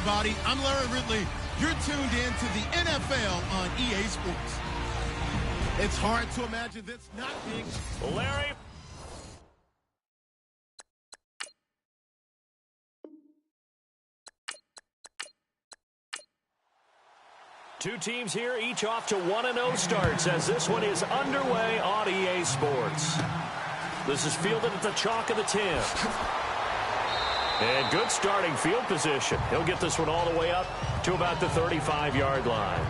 everybody. I'm Larry Ridley. You're tuned in to the NFL on EA Sports. It's hard to imagine this not being... Larry. Two teams here, each off to 1-0 starts as this one is underway on EA Sports. This is fielded at the chalk of the 10. And good starting field position. He'll get this one all the way up to about the 35-yard line.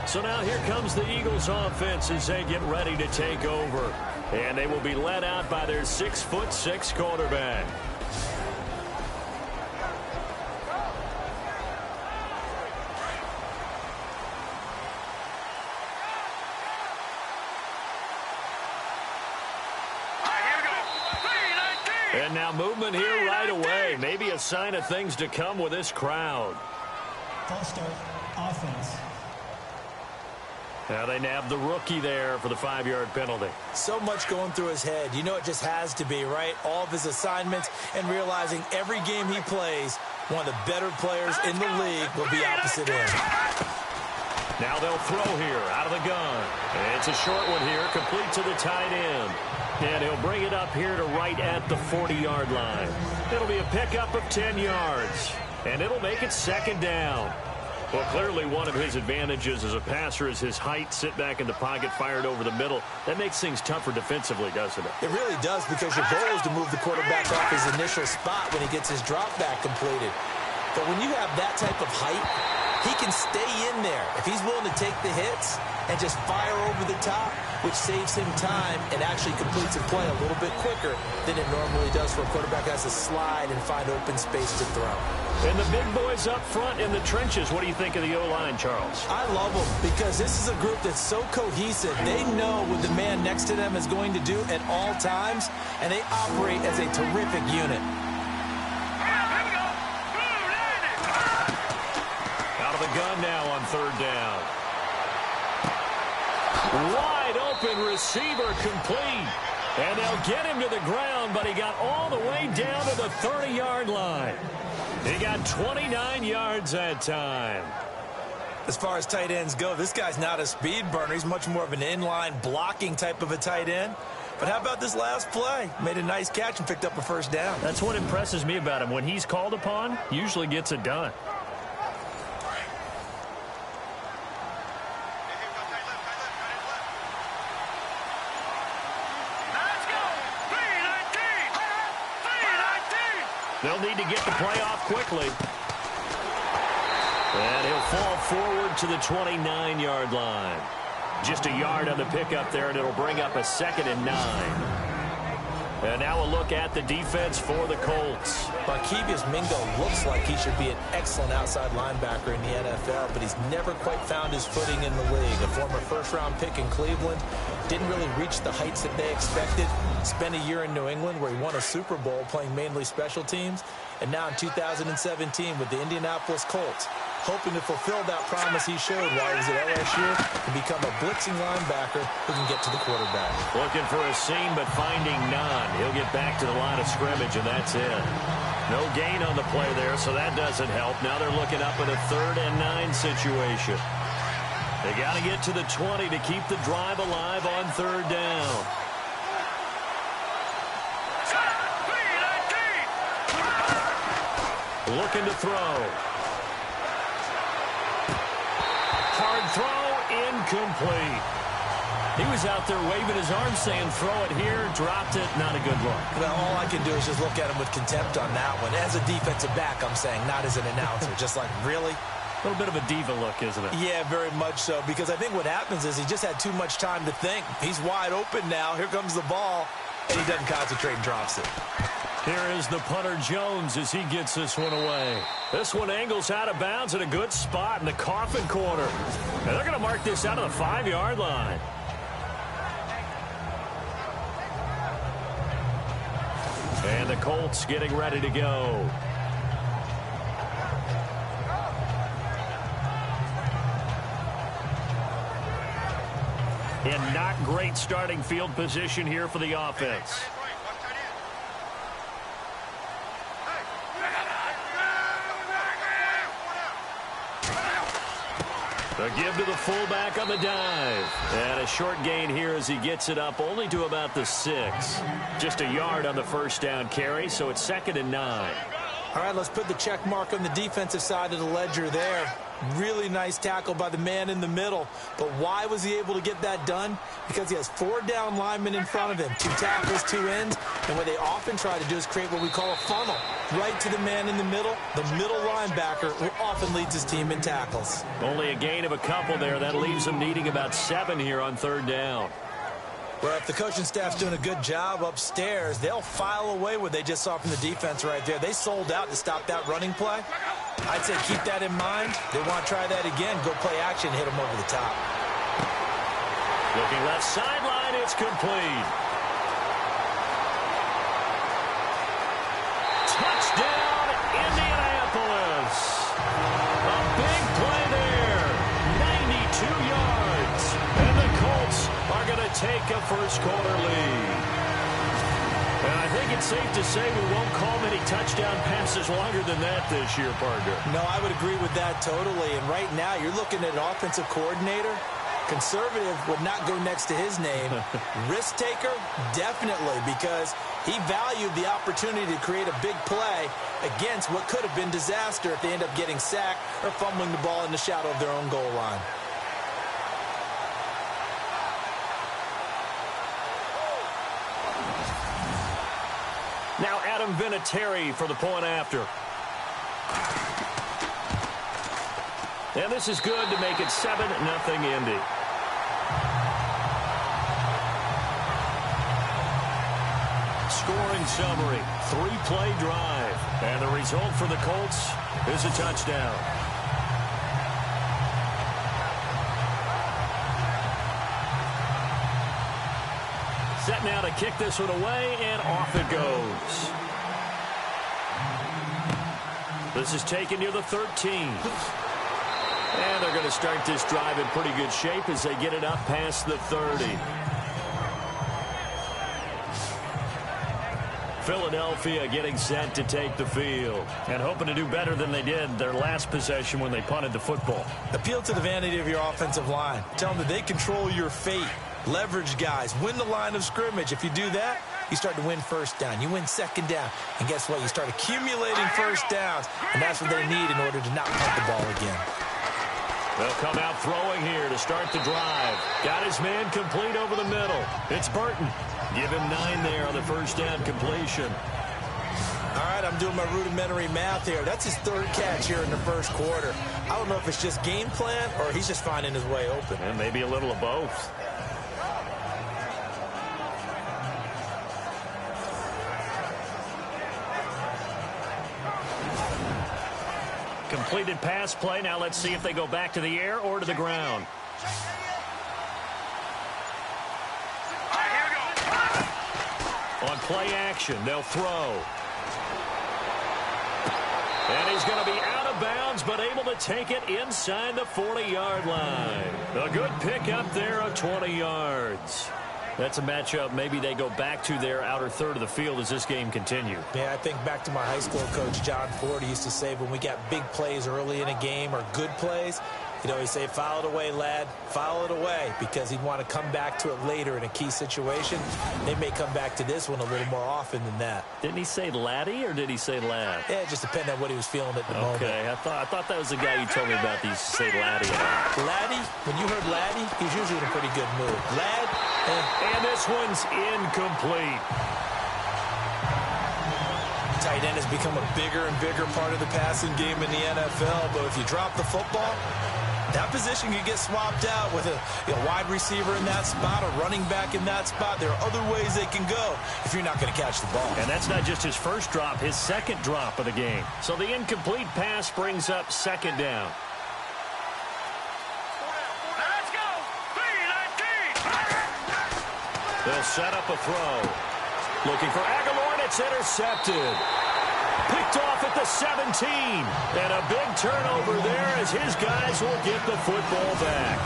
So now here comes the Eagles offense as they get ready to take over. And they will be led out by their 6'6" quarterback. And now movement here right away. Maybe a sign of things to come with this crowd. False start, offense. Now they nab the rookie there for the 5-yard penalty. So much going through his head. You know it just has to be, right? All of his assignments and realizing every game he plays, one of the better players in the league will be opposite him. Now they'll throw here out of the gun. It's a short one here, complete to the tight end. And he'll bring it up here to right at the 40-yard line. It'll be a pickup of 10 yards. And it'll make it second down. Well, clearly one of his advantages as a passer is his height. Sit back in the pocket, fired over the middle. That makes things tougher defensively, doesn't it? It really does, because your goal is to move the quarterback off his initial spot when he gets his drop back completed. But when you have that type of height, he can stay in there if he's willing to take the hits and just fire over the top, which saves him time and actually completes a play a little bit quicker than it normally does for a quarterback who has to slide and find open space to throw. And the big boys up front in the trenches. What do you think of the O-line, Charles? I love them because this is a group that's so cohesive. They know what the man next to them is going to do at all times, and they operate as a terrific unit. Out of the gun now on third down. Wide open receiver complete. And they'll get him to the ground, but he got all the way down to the 30-yard line. He got 29 yards that time. As far as tight ends go, this guy's not a speed burner. He's much more of an inline blocking type of a tight end. But how about this last play? Made a nice catch and picked up a first down. That's what impresses me about him. When he's called upon, usually gets it done. They'll need to get the play off quickly. And he'll fall forward to the 29-yard line. Just a yard on the pickup there, and it'll bring up a 2nd and 9. And now a look at the defense for the Colts. Markevius Mingo looks like he should be an excellent outside linebacker in the NFL, but he's never quite found his footing in the league. A former first-round pick in Cleveland, didn't really reach the heights that they expected. Spent a year in New England where he won a Super Bowl playing mainly special teams. And now in 2017 with the Indianapolis Colts, hoping to fulfill that promise he showed while he was at LSU and become a blitzing linebacker who can get to the quarterback. Looking for a seam, but finding none. He'll get back to the line of scrimmage, and that's it. No gain on the play there, so that doesn't help. Now they're looking up at a 3rd and 9 situation. They got to get to the 20 to keep the drive alive on 3rd down. Looking to throw. Hard throw, incomplete. He was out there waving his arms saying, throw it here, dropped it, not a good look. Well, all I can do is just look at him with contempt on that one. As a defensive back, I'm saying, not as an announcer. Just like, really? A little bit of a diva look, isn't it? Yeah, very much so, because I think what happens is he just had too much time to think. He's wide open now. Here comes the ball, and he doesn't concentrate and drops it. Here is the punter Jones as he gets this one away. This one angles out of bounds at a good spot in the coffin corner. And they're going to mark this out of the 5-yard line. And the Colts getting ready to go. And not great starting field position here for the offense. A give to the fullback on the dive. And a short gain here as he gets it up only to about the 6. Just a yard on the first down carry, so it's 2nd and 9. All right, let's put the check mark on the defensive side of the ledger there. Really nice tackle by the man in the middle. But why was he able to get that done? Because he has 4 down linemen in front of him, 2 tackles, 2 ends. And what they often try to do is create what we call a funnel. Right to the man in the middle linebacker, who often leads his team in tackles. Only a gain of a couple there. That leaves them needing about 7 here on 3rd down. Well, if the coaching staff's doing a good job upstairs, they'll file away what they just saw from the defense right there. They sold out to stop that running play. I'd say keep that in mind. They want to try that again. Go play action, hit them over the top. Looking left sideline, it's complete. Touchdown, Indianapolis. A big play there. 92 yards. And the Colts are going to take a first-quarter lead. And I think it's safe to say we won't call many touchdown passes longer than that this year, partner. No, I would agree with that totally. And right now, you're looking at an offensive coordinator. Conservative would not go next to his name. Risk taker, definitely, because he valued the opportunity to create a big play against what could have been disaster if they end up getting sacked or fumbling the ball in the shadow of their own goal line. Now Adam Vinatieri for the point after. And this is good to make it 7-0 Indy. Scoring summary, 3-play drive. And the result for the Colts is a touchdown. Set now to kick this one away, and off it goes. This is taken near the 13. And they're going to start this drive in pretty good shape as they get it up past the 30. Philadelphia getting set to take the field and hoping to do better than they did their last possession when they punted the football. Appeal to the vanity of your offensive line. Tell them that they control your fate. Leverage guys. Win the line of scrimmage. If you do that, you start to win first down. You win second down. And guess what? You start accumulating first downs. And that's what they need in order to not punt the ball again. They'll come out throwing here to start the drive. Got his man complete over the middle. It's Burton. Give him 9 there on the first down completion. All right, I'm doing my rudimentary math here. That's his 3rd catch here in the first quarter. I don't know if it's just game plan or he's just finding his way open. And maybe a little of both. Completed pass play. Now let's see if they go back to the air or to the ground. On play action, they'll throw. And he's going to be out of bounds, but able to take it inside the 40-yard line. A good pickup there of 20 yards. That's a matchup maybe they go back to their outer third of the field as this game continues. Yeah, I think back to my high school coach, John Ford. He used to say when we got big plays early in a game or good plays, you know, he'd say, foul it away, lad, foul it away, because he'd want to come back to it later in a key situation. They may come back to this one a little more often than that. Didn't he say laddie or did he say lad? Yeah, it just depended on what he was feeling at the moment. Okay, I thought that was the guy you told me about that used to say laddie. Laddie, when you heard laddie, he was usually in a pretty good mood. Lad, and this one's incomplete. Tight end has become a bigger and bigger part of the passing game in the NFL, but if you drop the football, that position can get swapped out with a wide receiver in that spot, a running back in that spot. There are other ways they can go if you're not going to catch the ball. And that's not just his first drop, his second drop of the game. So the incomplete pass brings up 2nd down. Let's go! They'll set up a throw. Looking for Aguilar, and it's intercepted. Picked off at the 17. And a big turnover there as his guys will get the football back.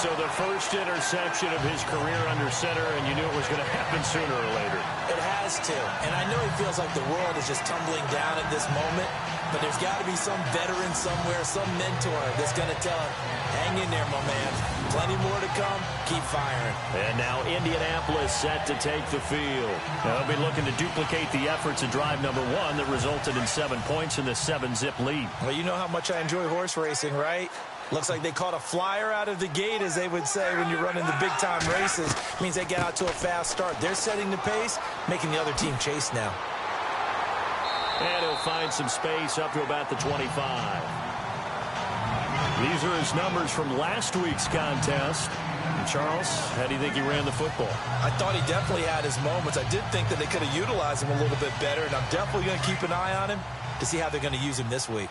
So the first interception of his career under center, and you knew it was going to happen sooner or later. It has to. And I know he feels like the world is just tumbling down at this moment, but there's got to be some veteran somewhere, some mentor that's going to tell him, hang in there, my man. Plenty more to come. Keep firing. And now Indianapolis set to take the field. They'll be looking to duplicate the efforts of drive number 1 that resulted in 7 points in the 7-zip lead. Well, you know how much I enjoy horse racing, right? Looks like they caught a flyer out of the gate, as they would say when you're running the big-time races. Means they get out to a fast start. They're setting the pace, making the other team chase now. And he'll find some space up to about the 25. These are his numbers from last week's contest. And Charles, how do you think he ran the football? I thought he definitely had his moments. I did think that they could have utilized him a little bit better, and I'm definitely going to keep an eye on him to see how they're going to use him this week.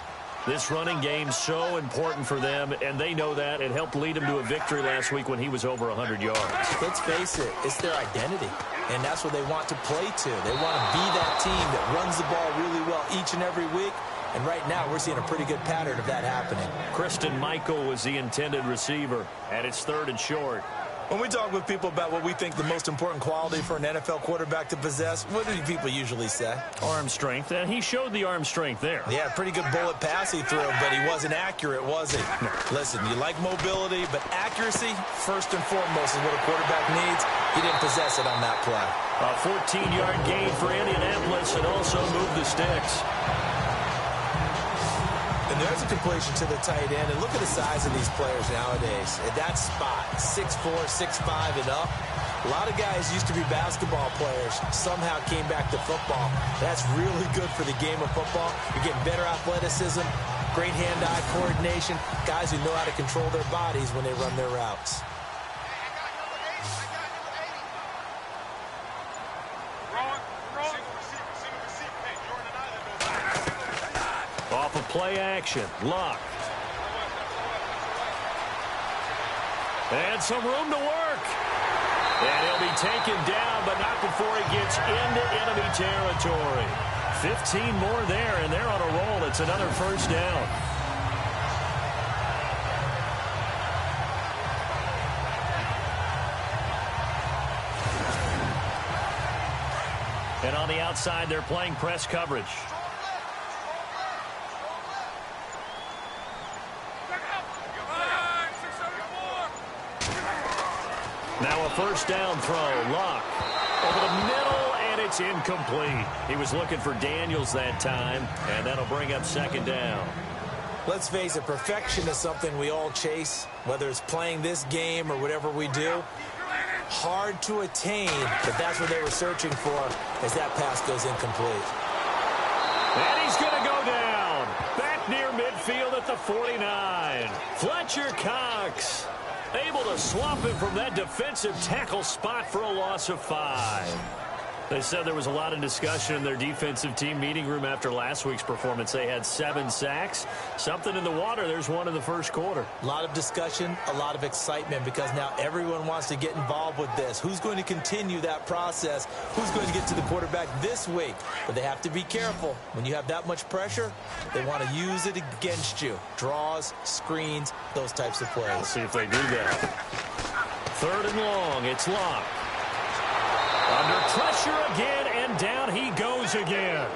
This running game's so important for them, and they know that. It helped lead them to a victory last week when he was over 100 yards. Let's face it, it's their identity, and that's what they want to play to. They want to be that team that runs the ball really well each and every week, and right now we're seeing a pretty good pattern of that happening. Kristen Michael was the intended receiver, and it's 3rd and short. When we talk with people about what we think the most important quality for an NFL quarterback to possess, what do people usually say? Arm strength, and he showed the arm strength there. Yeah, pretty good bullet pass he threw, but he wasn't accurate, was he? No. Listen, you like mobility, but accuracy, first and foremost, is what a quarterback needs. He didn't possess it on that play. A 14-yard gain for Indianapolis, and also moved the sticks. And there's a completion to the tight end. And look at the size of these players nowadays. At that spot, 6'4", 6'5", and up. A lot of guys used to be basketball players, somehow came back to football. That's really good for the game of football. You're getting better athleticism, great hand-eye coordination, guys who know how to control their bodies when they run their routes. Off of play action, Luck. And some room to work. And he'll be taken down, but not before he gets into enemy territory. 15 more there, and they're on a roll. It's another first down. And on the outside, they're playing press coverage. Now a first down throw. Luck over the middle, and it's incomplete. He was looking for Daniels that time, and that'll bring up 2nd down. Let's face it, perfection is something we all chase, whether it's playing this game or whatever we do. Hard to attain, but that's what they were searching for as that pass goes incomplete. And he's going to go down. Back near midfield at the 49. Fletcher Cox able to swamp him from that defensive tackle spot for a loss of 5. They said there was a lot of discussion in their defensive team meeting room after last week's performance. They had 7 sacks. Something in the water. There's one in the first quarter. A lot of discussion, a lot of excitement, because now everyone wants to get involved with this. Who's going to continue that process? Who's going to get to the quarterback this week? But they have to be careful. When you have that much pressure, they want to use it against you. Draws, screens, those types of plays. We'll see if they do that. 3rd and long. It's Locke. Under pressure again, and down he goes again.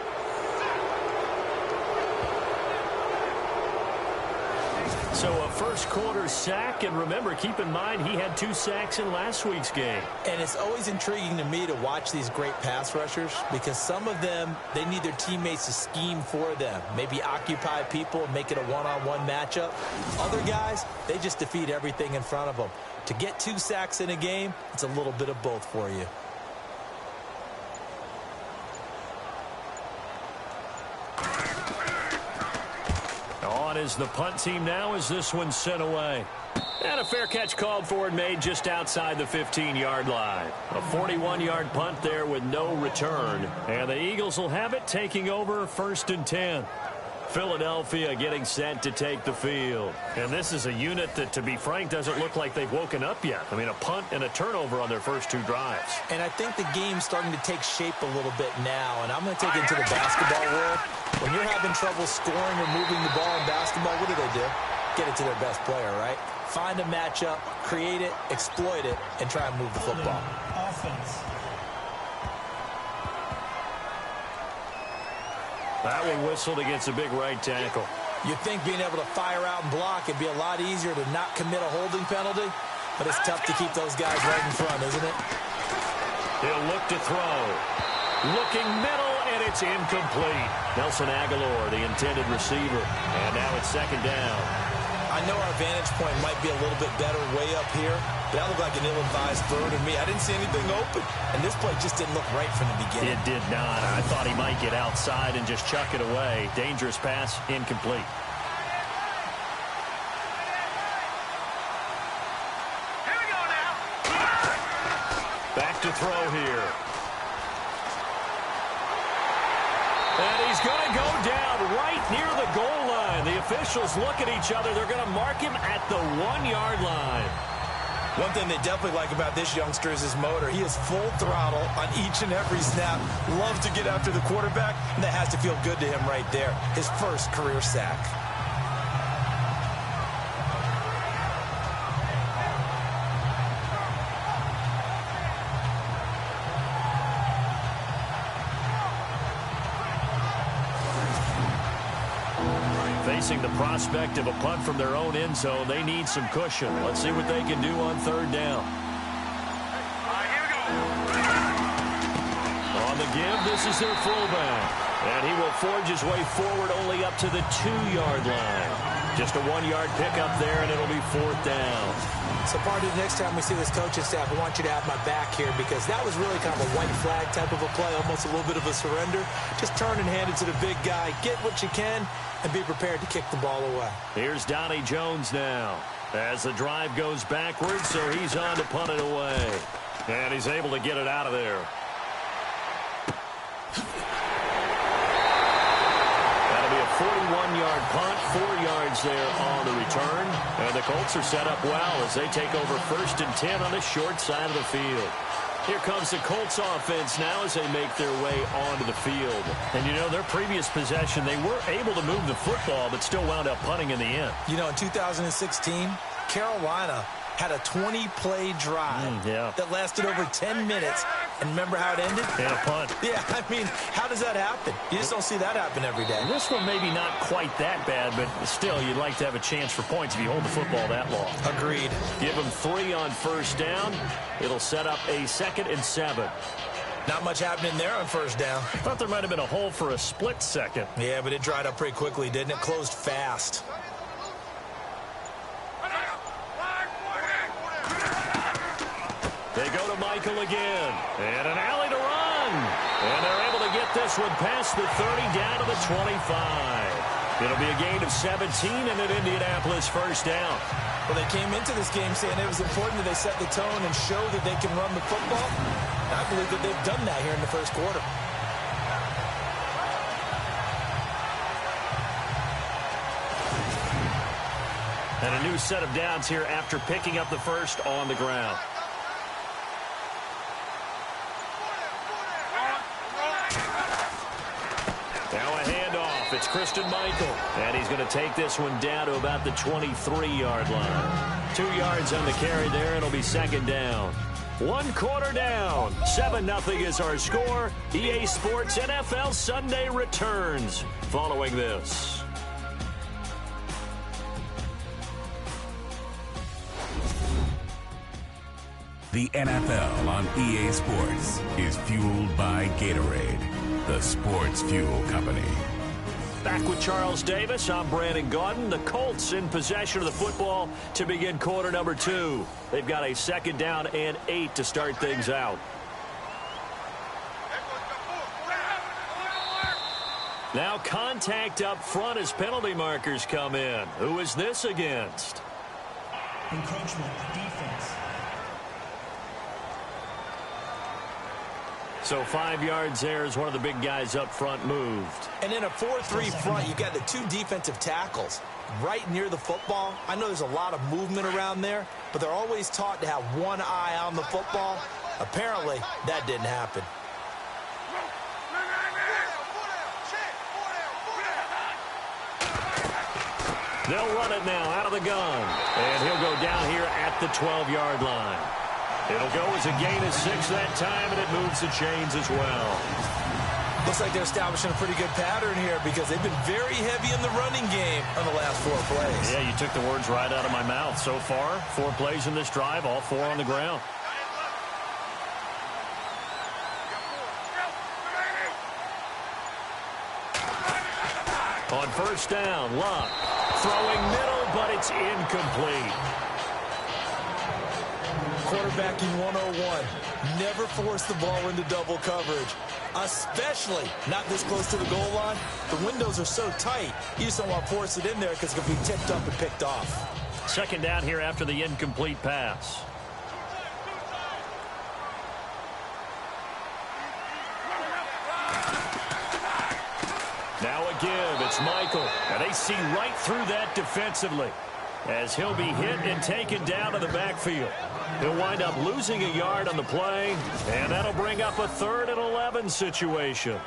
So a first quarter sack, and remember, keep in mind, he had 2 sacks in last week's game. And it's always intriguing to me to watch these great pass rushers, because some of them, they need their teammates to scheme for them. Maybe occupy people, make it a one-on-one matchup. Other guys, they just defeat everything in front of them. To get 2 sacks in a game, it's a little bit of both for you. On is the punt team now as this one's sent away. And a fair catch called for and made just outside the 15-yard line. A 41-yard punt there with no return. And the Eagles will have it, taking over 1st and 10. Philadelphia getting set to take the field. And this is a unit that, to be frank, doesn't look like they've woken up yet. I mean, a punt and a turnover on their first 2 drives. And I think the game's starting to take shape a little bit now. And I'm going to take it into the basketball world. When you're having trouble scoring or moving the ball in basketball, what do? Get it to their best player, right? find a matchup, create it, exploit it, and try and move the football. Offense. That one whistled against a big right tackle. You'd think being able to fire out and block would be a lot easier to not commit a holding penalty, but it's tough to keep those guys right in front, isn't it? He'll look to throw. Looking middle, and it's incomplete. Nelson Aguilar, the intended receiver. And now it's second down. I know our vantage point might be a little bit better way up here, but that looked like an ill-advised throw to me. I didn't see anything open, and this play just didn't look right from the beginning. It did not. I thought he might get outside and just chuck it away. Dangerous pass, incomplete. Here we go now. Back to throw here. And he's going to go down right near the goal line. The officials look at each other. They're going to mark him at the 1-yard line. One thing they definitely like about this youngster is his motor. He is full throttle on each and every snap. Loves to get after the quarterback, and that has to feel good to him right there. His first career sack. Facing the prospect of a punt from their own end zone, they need some cushion. Let's see what they can do on third down. Here we go. On the give, this is their fullback. And he will forge his way forward only up to the 2-yard line. Just a 1-yard pickup there, and it'll be fourth down. So, Party, the next time we see this coaching staff, I want you to have my back here because that was really kind of a white flag type of a play, almost a little bit of a surrender. Just turn and hand it to the big guy. Get what you can and be prepared to kick the ball away. Here's Donnie Jones now as the drive goes backwards, so he's on to punt it away. And he's able to get it out of there. That'll be a 41-yard punt, 4 yards there on the return. And the Colts are set up well as they take over 1st and 10 on the short side of the field. Here comes the Colts offense now as they make their way onto the field. And, you know, their previous possession, they were able to move the football but still wound up punting in the end. You know, in 2016, Carolina had a 20-play drive that lasted over 10 minutes. And remember how it ended? And a punt. Yeah, I mean, how does that happen? You just don't see that happen every day. This one maybe not quite that bad, but still, you'd like to have a chance for points if you hold the football that long. Agreed. Give them 3 on first down. It'll set up a 2nd and 7. Not much happening there on first down. Thought there might have been a hole for a split second. Yeah, but it dried up pretty quickly, didn't it? Closed fast. They go to Michael again. And an alley to run. And they're able to get this one past the 30 down to the 25. It'll be a gain of 17 and an Indianapolis first down. Well, they came into this game saying it was important that they set the tone and show that they can run the football. And I believe that they've done that here in the first quarter. And a new set of downs here after picking up the first on the ground. Now a handoff. It's Christian Michael. And he's going to take this one down to about the 23-yard line. 2 yards on the carry there. It'll be second down. 1 quarter down. 7-0 is our score. EA Sports NFL Sunday returns following this. The NFL on EA Sports is fueled by Gatorade, the sports fuel company. Back with Charles Davis, I'm Brandon Gaudin. The Colts in possession of the football to begin quarter number 2. They've got a 2nd down and 8 to start things out. Now contact up front as penalty markers come in. Who is this against? Encroachment, defense. So 5 yards there as one of the big guys up front moved. And in a 4-3 front, you got the 2 defensive tackles right near the football. I know there's a lot of movement around there, but they're always taught to have one eye on the football. Apparently, that didn't happen. They'll run it now out of the gun. And he'll go down here at the 12-yard line. It'll go as a gain of 6 that time, and it moves the chains as well. Looks like they're establishing a pretty good pattern here because they've been very heavy in the running game on the last 4 plays. Yeah, you took the words right out of my mouth. So far, 4 plays in this drive, all 4 on the ground. On first down, Luck throwing middle, but it's incomplete. Quarterbacking 101. Never force the ball into double coverage, especially not this close to the goal line. The windows are so tight, you just don't want to force it in there because it could be tipped up and picked off. Second down here after the incomplete pass. Now a give. It's Michael. And they see right through that defensively as he'll be hit and taken down to the backfield. He'll wind up losing a yard on the play, and that'll bring up a 3rd and 11 situation.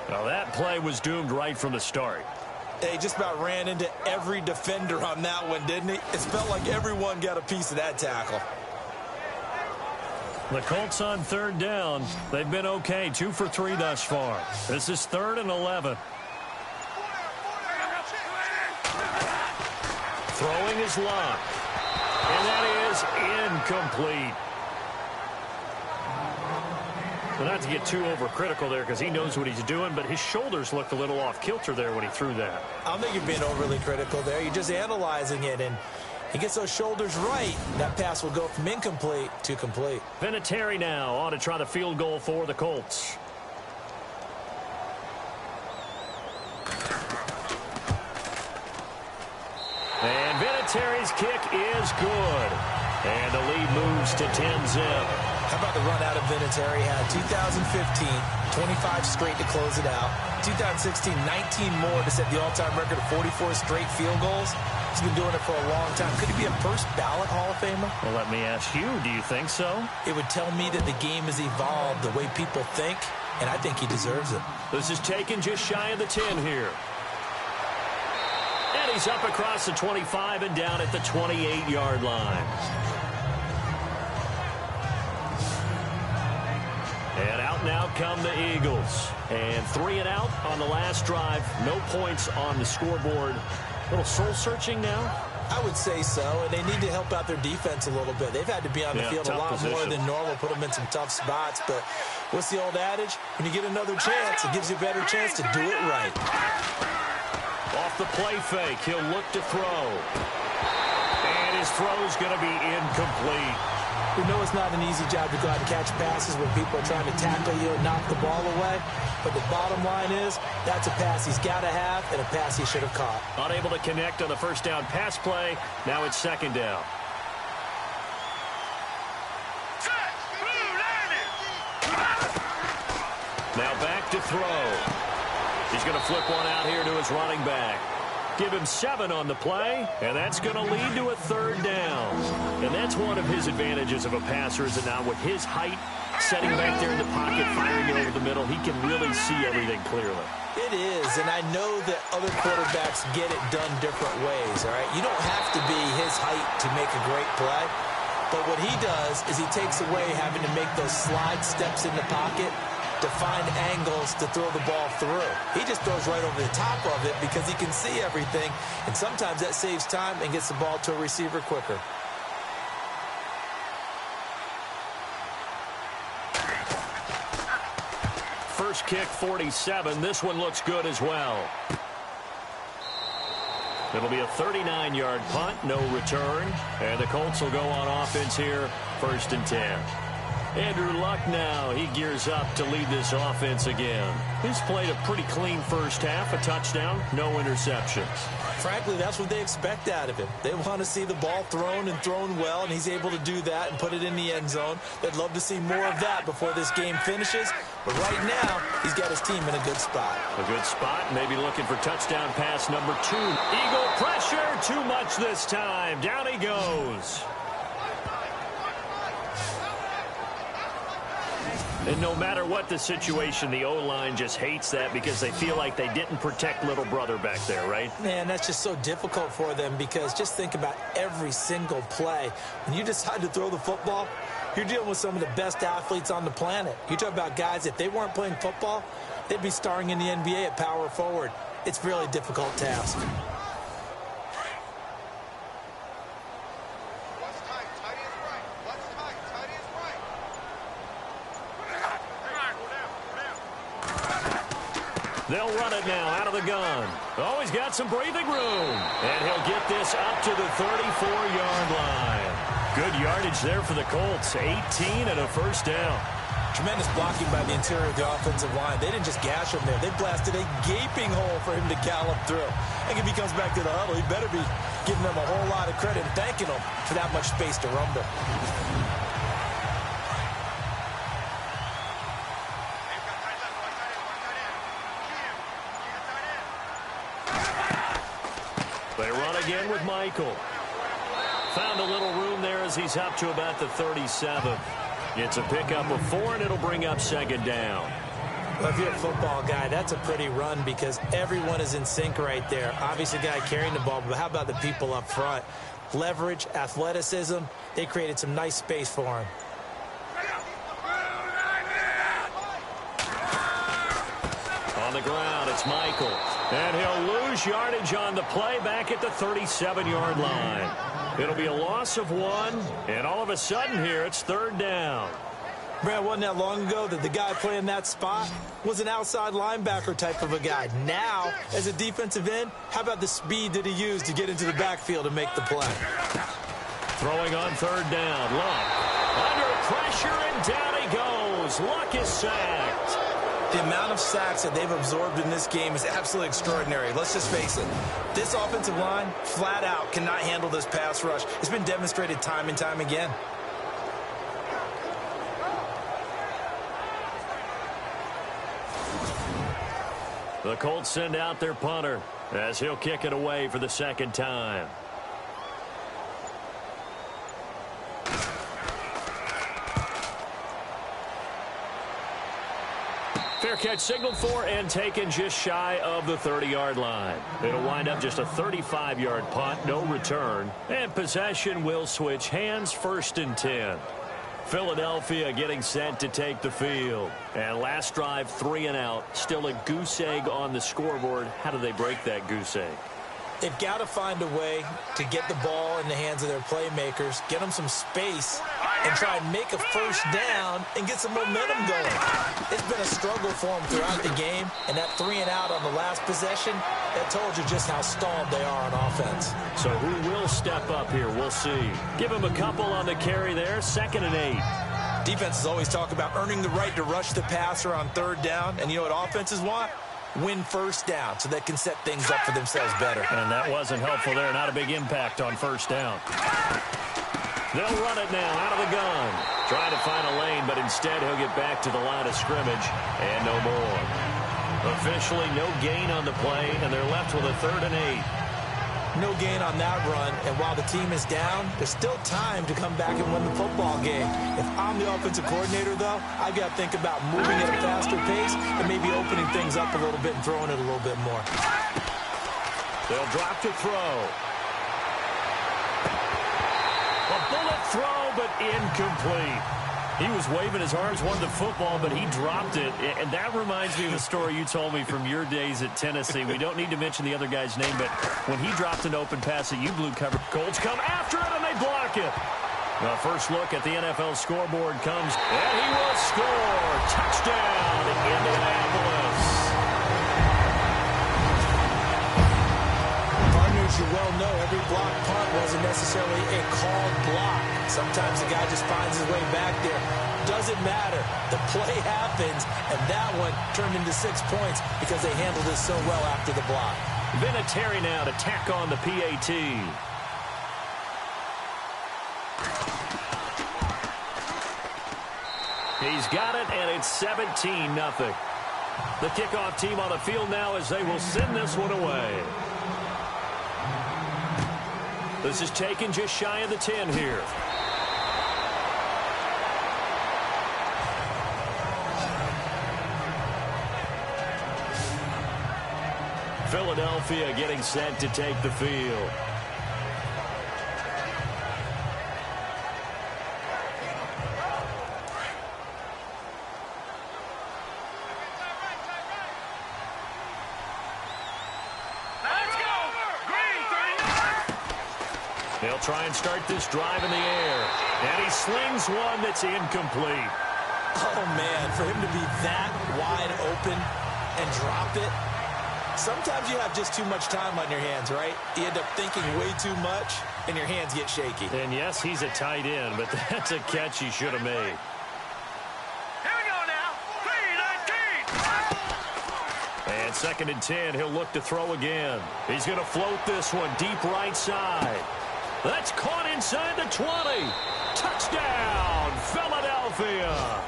Now that play was doomed right from the start. They just about ran into every defender on that one, didn't he? It felt like everyone got a piece of that tackle. The Colts on 3rd down. They've been okay, 2 for 3 thus far. This is 3rd and 11. Throwing is Luck. And that is incomplete. Well, not to get too overcritical there because he knows what he's doing, but his shoulders looked a little off kilter there when he threw that. I don't think you're being overly critical there. You're just analyzing it, and he gets those shoulders right. That pass will go from incomplete to complete. Vinatieri now on to try the field goal for the Colts. And Vinatieri's kick is good. And the lead moves to 10-zip. How about the run out of Vinatieri? Had 2015, 25 straight to close it out. 2016, 19 more to set the all-time record of 44 straight field goals. He's been doing it for a long time. Could he be a first ballot Hall of Famer? Well, let me ask you, do you think so? It would tell me that the game has evolved the way people think, and I think he deserves it. This is taken just shy of the 10 here. And he's up across the 25 and down at the 28-yard line. And out now come the Eagles. And 3 and out on the last drive. No points on the scoreboard. A little soul-searching now? I would say so, and they need to help out their defense a little bit. They've had to be on the field a lot more than normal, put them in some tough spots. But what's the old adage? When you get another chance, it gives you a better chance to do it right. Off the play fake, he'll look to throw. And his throw's going to be incomplete. We know it's not an easy job to go out and catch passes when people are trying to tackle you and knock the ball away. But the bottom line is, that's a pass he's got to have and a pass he should have caught. Unable to connect on the first down pass play. Now it's 2nd down. Now back to throw. He's going to flip one out here to his running back. Give him 7 on the play, and that's going to lead to a 3rd down. And that's one of his advantages of a passer, is it not? With his height, setting back there in the pocket, firing it over the middle, he can really see everything clearly. It is, and I know that other quarterbacks get it done different ways, all right? You don't have to be his height to make a great play, but what he does is he takes away having to make those slide steps in the pocket to find angles to throw the ball through. He just throws right over the top of it because he can see everything, and sometimes that saves time and gets the ball to a receiver quicker. First kick, 47. This one looks good as well. It'll be a 39-yard punt, no return, and the Colts will go on offense here, 1st and 10. Andrew Luck now, he gears up to lead this offense again. He's played a pretty clean first half, a touchdown, no interceptions. Frankly, that's what they expect out of him. They want to see the ball thrown and thrown well, and he's able to do that and put it in the end zone. They'd love to see more of that before this game finishes, but right now, he's got his team in a good spot. A good spot, maybe looking for touchdown pass number 2. Eagle pressure, too much this time. Down he goes. And no matter what the situation, the O-line just hates that because they feel like they didn't protect little brother back there, right? Man, that's just so difficult for them because just think about every single play. When you decide to throw the football, you're dealing with some of the best athletes on the planet. You talk about guys, if they weren't playing football, they'd be starring in the NBA at power forward. It's a really difficult task. They'll run it now out of the gun. Oh, he's got some breathing room. And he'll get this up to the 34-yard line. Good yardage there for the Colts. 18 and a first down. Tremendous blocking by the interior of the offensive line. They didn't just gash him there. They blasted a gaping hole for him to gallop through. I think if he comes back to the huddle, he better be giving them a whole lot of credit and thanking them for that much space to rumble. They run again with Michael. Found a little room there as he's up to about the 37. It's a pickup of 4, and it'll bring up second down. Well, if you're a football guy, that's a pretty run because everyone is in sync right there. Obviously, the guy carrying the ball, but how about the people up front? Leverage, athleticism, they created some nice space for him. On the ground, it's Michael. And he'll lose yardage on the play back at the 37-yard line. It'll be a loss of 1, and all of a sudden here, it's third down. Brad, wasn't that long ago that the guy playing that spot was an outside linebacker type of a guy. Now, as a defensive end, how about the speed that he used to get into the backfield and make the play? Throwing on third down. Luck under pressure, and down he goes. Luck is sacked. The amount of sacks that they've absorbed in this game is absolutely extraordinary. Let's just face it. This offensive line, flat out, cannot handle this pass rush. It's been demonstrated time and time again. The Colts send out their punter as he'll kick it away for the second time. Fair catch signaled for and taken just shy of the 30-yard line. It'll wind up just a 35-yard punt, no return. And possession will switch hands, 1st and 10. Philadelphia getting set to take the field. And last drive, 3 and out. Still a goose egg on the scoreboard. How do they break that goose egg? They've got to find a way to get the ball in the hands of their playmakers, get them some space, and try and make a first down and get some momentum going. It's been a struggle for them throughout the game, and that 3 and out on the last possession, that told you just how stalled they are on offense. So who will step up here? We'll see. Give him a couple on the carry there, 2nd and 8. Defenses always talk about earning the right to rush the passer on third down, and you know what offenses want? Win first down so they can set things up for themselves better. And that wasn't helpful there. Not a big impact on first down. They'll run it now out of the gun. Trying to find a lane, but instead he'll get back to the line of scrimmage and no more. Officially no gain on the play, and they're left with a 3rd and 8. No gain on that run, and while the team is down, there's still time to come back and win the football game. If I'm the offensive coordinator, though, I've got to think about moving at a faster pace and maybe opening things up a little bit and throwing it a little bit more. They'll drop to throw. A bullet throw, but incomplete. He was waving his arms, wanted the football, but he dropped it. And that reminds me of a story you told me from your days at Tennessee. We don't need to mention the other guy's name, but when he dropped an open pass that you blew cover, Colts come after it, and they block it. The first look at the NFL scoreboard comes, and he will score. Touchdown, Indianapolis. Partners, you well know every block punt wasn't necessarily a called block. Sometimes the guy just finds his way back there. Doesn't matter. The play happens, and that one turned into 6 points because they handled it so well after the block. Vinatieri now to tack on the PAT. He's got it, and it's 17-0. The kickoff team on the field now as they will send this one away. This is taken just shy of the 10 here. Philadelphia getting set to take the field. They'll try and start this drive in the air. And he slings one that's incomplete. Oh, man, for him to be that wide open and drop it. Sometimes you have just too much time on your hands, right? You end up thinking way too much, and your hands get shaky. And, yes, he's a tight end, but that's a catch he should have made. Here we go now. 3-19. And 2nd and 10, he'll look to throw again. He's going to float this one deep right side. That's caught inside the 20. Touchdown, Philadelphia.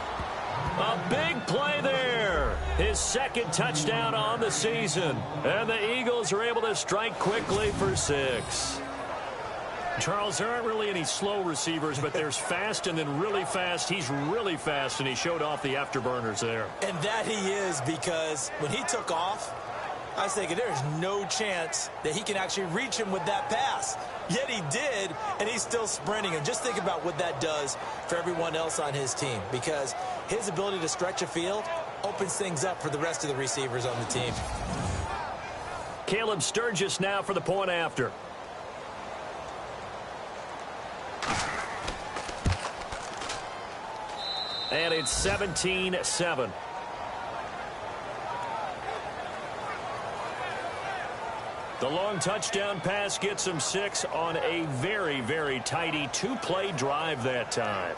A big play there. His 2nd touchdown on the season. And the Eagles are able to strike quickly for 6. Charles, there aren't really any slow receivers, but there's fast and then really fast. He's really fast, and he showed off the afterburners there. And that he is, because when he took off, I was thinking there's no chance that he can actually reach him with that pass. Yet he did, and he's still sprinting. And just think about what that does for everyone else on his team, because his ability to stretch a field opens things up for the rest of the receivers on the team. Caleb Sturgis now for the point after. And it's 17-7. The long touchdown pass gets him 6 on a very, very tidy 2-play drive that time.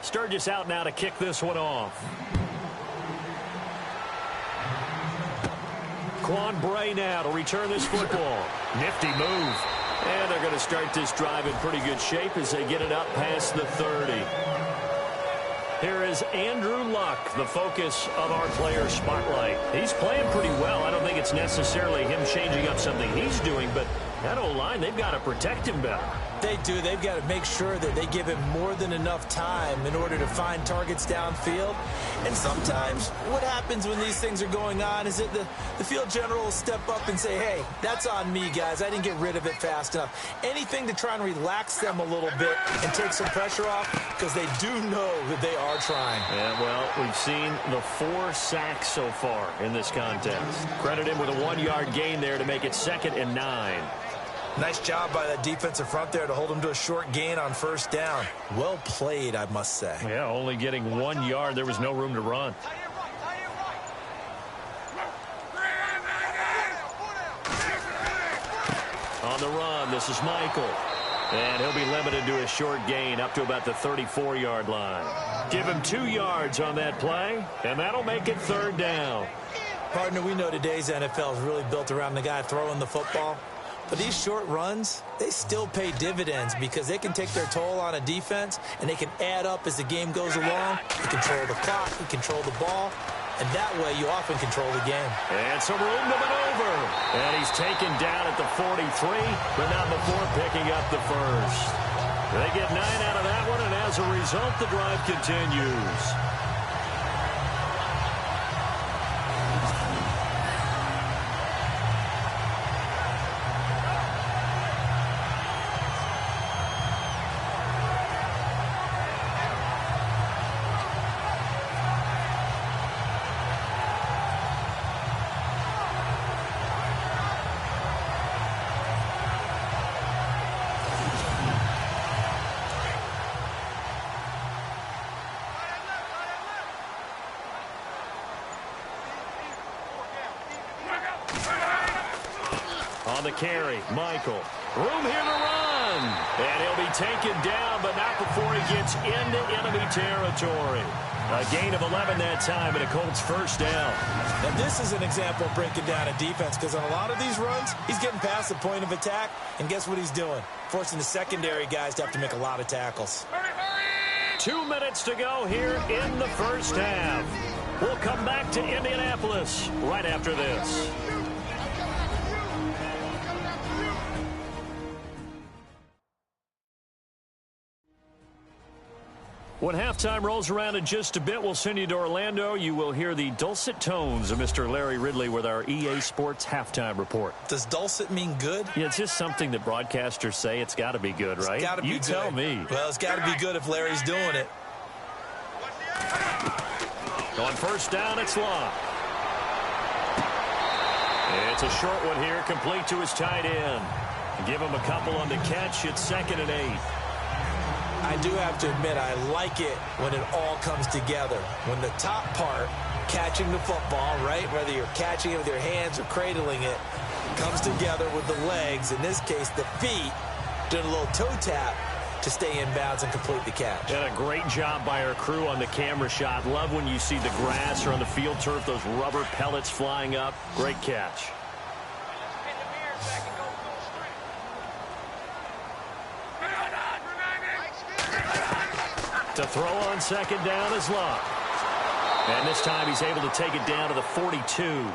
Sturgis out now to kick this one off. Quan Bray now to return this football. Nifty move. And they're going to start this drive in pretty good shape as they get it up past the 30. Here is Andrew Luck, the focus of our player spotlight. He's playing pretty well. I don't think it's necessarily him changing up something he's doing, but that O-line, they've got to protect him better. They do. They've got to make sure that they give him more than enough time in order to find targets downfield. And sometimes what happens when these things are going on is that the field general will step up and say, hey, that's on me, guys. I didn't get rid of it fast enough. Anything to try and relax them a little bit and take some pressure off, because they do know that they are trying. Yeah, well, we've seen the 4 sacks so far in this contest. Credit him with a 1-yard gain there to make it 2nd and 9. Nice job by that defensive front there to hold him to a short gain on 1st down. Well played, I must say. Yeah, only getting 1 yard. There was no room to run. On the run, this is Michael. And he'll be limited to a short gain up to about the 34-yard line. Give him 2 yards on that play, and that'll make it 3rd down. Partner, we know today's NFL is really built around the guy throwing the football. But these short runs, they still pay dividends, because they can take their toll on a defense, and they can add up as the game goes along. You control the clock, you control the ball, and that way you often control the game. And some room to maneuver. And he's taken down at the 43, but not before picking up the 1st. They get 9 out of that one, and as a result, the drive continues. On the carry, Michael. Room here to run. And he'll be taken down, but not before he gets into enemy territory. A gain of 11 that time, and a Colts 1st down. Now, this is an example of breaking down a defense, because on a lot of these runs, he's getting past the point of attack, and guess what he's doing? Forcing the secondary guys to have to make a lot of tackles. 2 minutes to go here in the 1st half. We'll come back to Indianapolis right after this. When halftime rolls around in just a bit, we'll send you to Orlando. You will hear the dulcet tones of Mr. Larry Ridley with our EA Sports halftime report. Does dulcet mean good? Yeah, it's just something that broadcasters say. It's got to be good, right? It's got to be good. You tell me. Well, it's got to be good if Larry's doing it. On first down, it's Locke. It's a short one here, complete to his tight end. Give him a couple on the catch. It's 2nd and 8. I do have to admit, I like it when it all comes together. When the top part, catching the football, right, whether you're catching it with your hands or cradling it, comes together with the legs, in this case the feet, doing a little toe tap to stay in bounds and complete the catch. And a great job by our crew on the camera shot. Love when you see the grass or on the field turf, those rubber pellets flying up. Great catch. To throw on 2nd down is Locke. And this time he's able to take it down to the 42.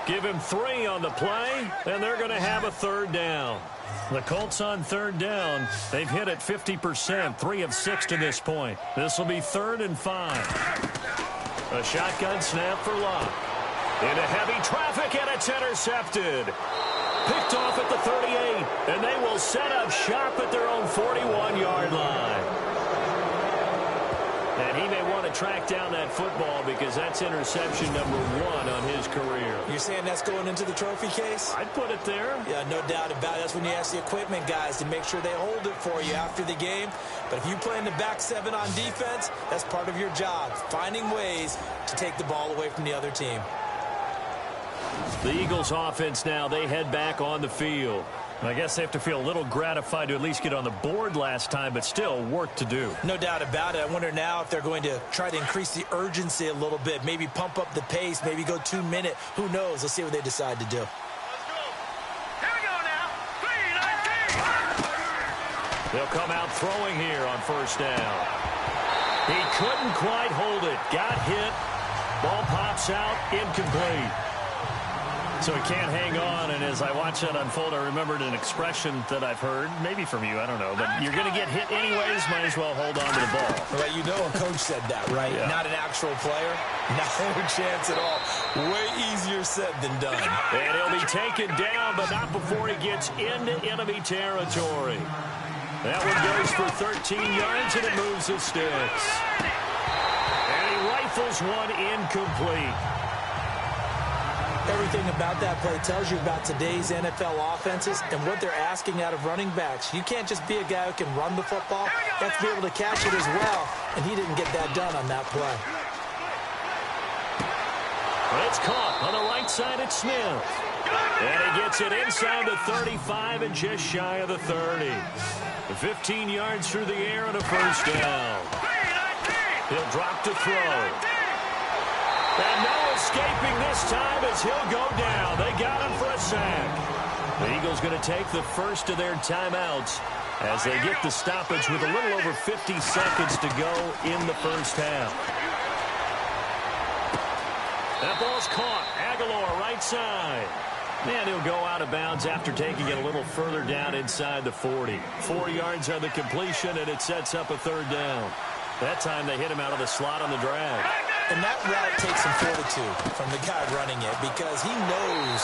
Give him 3 on the play, and they're going to have a 3rd down. The Colts on 3rd down. They've hit it 50%, 3 of 6 to this point. This will be 3rd and 5. A shotgun snap for Locke. Into heavy traffic, and it's intercepted. Picked off at the 38, and they will set up shop at their own 41-yard line. And he may want to track down that football because that's interception number 1 on his career. You're saying that's going into the trophy case? I'd put it there. Yeah, no doubt about it. That's when you ask the equipment guys to make sure they hold it for you after the game. But if you play in the back 7 on defense, that's part of your job, finding ways to take the ball away from the other team. The Eagles offense now, they head back on the field. I guess they have to feel a little gratified to at least get on the board last time, but still work to do. No doubt about it. I wonder now if they're going to try to increase the urgency a little bit, maybe pump up the pace, maybe go 2-minute. Who knows? Let's see what they decide to do. Let's go. Here we go now. 3-19. They'll come out throwing here on first down. He couldn't quite hold it. Got hit. Ball pops out. Incomplete. So he can't hang on, and as I watch that unfold, I remembered an expression that I've heard, maybe from you, I don't know, but you're going to get hit anyways, might as well hold on to the ball. Well, you know a coach said that, right? Yeah. Not an actual player. No chance at all. Way easier said than done. And he'll be taken down, but not before he gets into enemy territory. That one goes for 13 yards, and it moves the sticks. And he rifles one incomplete. Everything about that play tells you about today's NFL offenses and what they're asking out of running backs. You can't just be a guy who can run the football. You have to be able to catch it as well, and he didn't get that done on that play. It's caught on the right side at Smith. And he gets it inside the 35 and just shy of the 30. 15 yards through the air and a first down. He'll drop to throw. And no escaping this time as he'll go down. They got him for a sack. The Eagles going to take the first of their timeouts as they get the stoppage with a little over 50 seconds to go in the first half. That ball's caught. Aguilar right side. And he'll go out of bounds after taking it a little further down inside the 40. 4 yards on the completion, and it sets up a third down. That time they hit him out of the slot on the drag. And that route takes some fortitude from the guy running it because he knows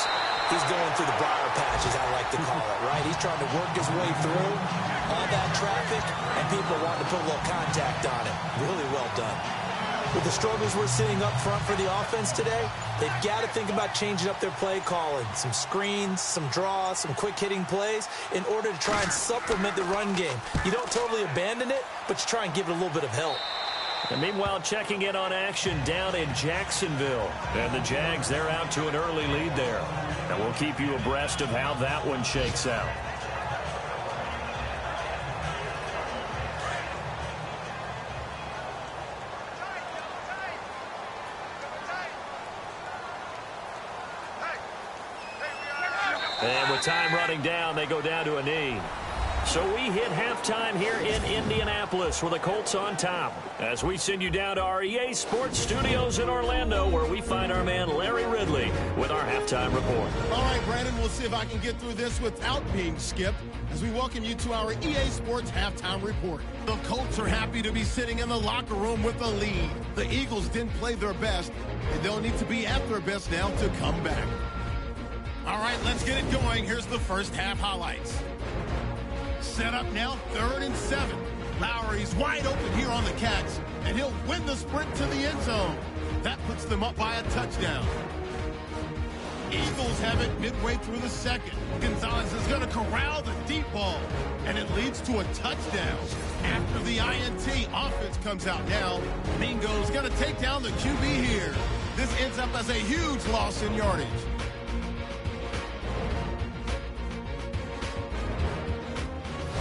he's going through the briar patch, as I like to call it, right? He's trying to work his way through all that traffic, and people want to put a little contact on it. Really well done. With the struggles we're seeing up front for the offense today, they've got to think about changing up their play calling. Some screens, some draws, some quick-hitting plays in order to try and supplement the run game. You don't totally abandon it, but you try and give it a little bit of help. And meanwhile, checking in on action down in Jacksonville. And the Jags, they're out to an early lead there. And we'll keep you abreast of how that one shakes out. And with time running down, they go down to a knee. So we hit halftime here in Indianapolis with the Colts on top as we send you down to our EA Sports Studios in Orlando where we find our man Larry Ridley with our halftime report. All right, Brandon, we'll see if I can get through this without being skipped as we welcome you to our EA Sports halftime report. The Colts are happy to be sitting in the locker room with a lead. The Eagles didn't play their best, and they'll need to be at their best now to come back. All right, let's get it going. Here's the first half highlights. Set up now, 3rd and 7. Lowry's wide open here on the catch, and he'll win the sprint to the end zone. That puts them up by a touchdown. Eagles have it midway through the second. Gonzalez is going to corral the deep ball, and it leads to a touchdown. After the INT, offense comes out now. Mingo's going to take down the QB here. This ends up as a huge loss in yardage.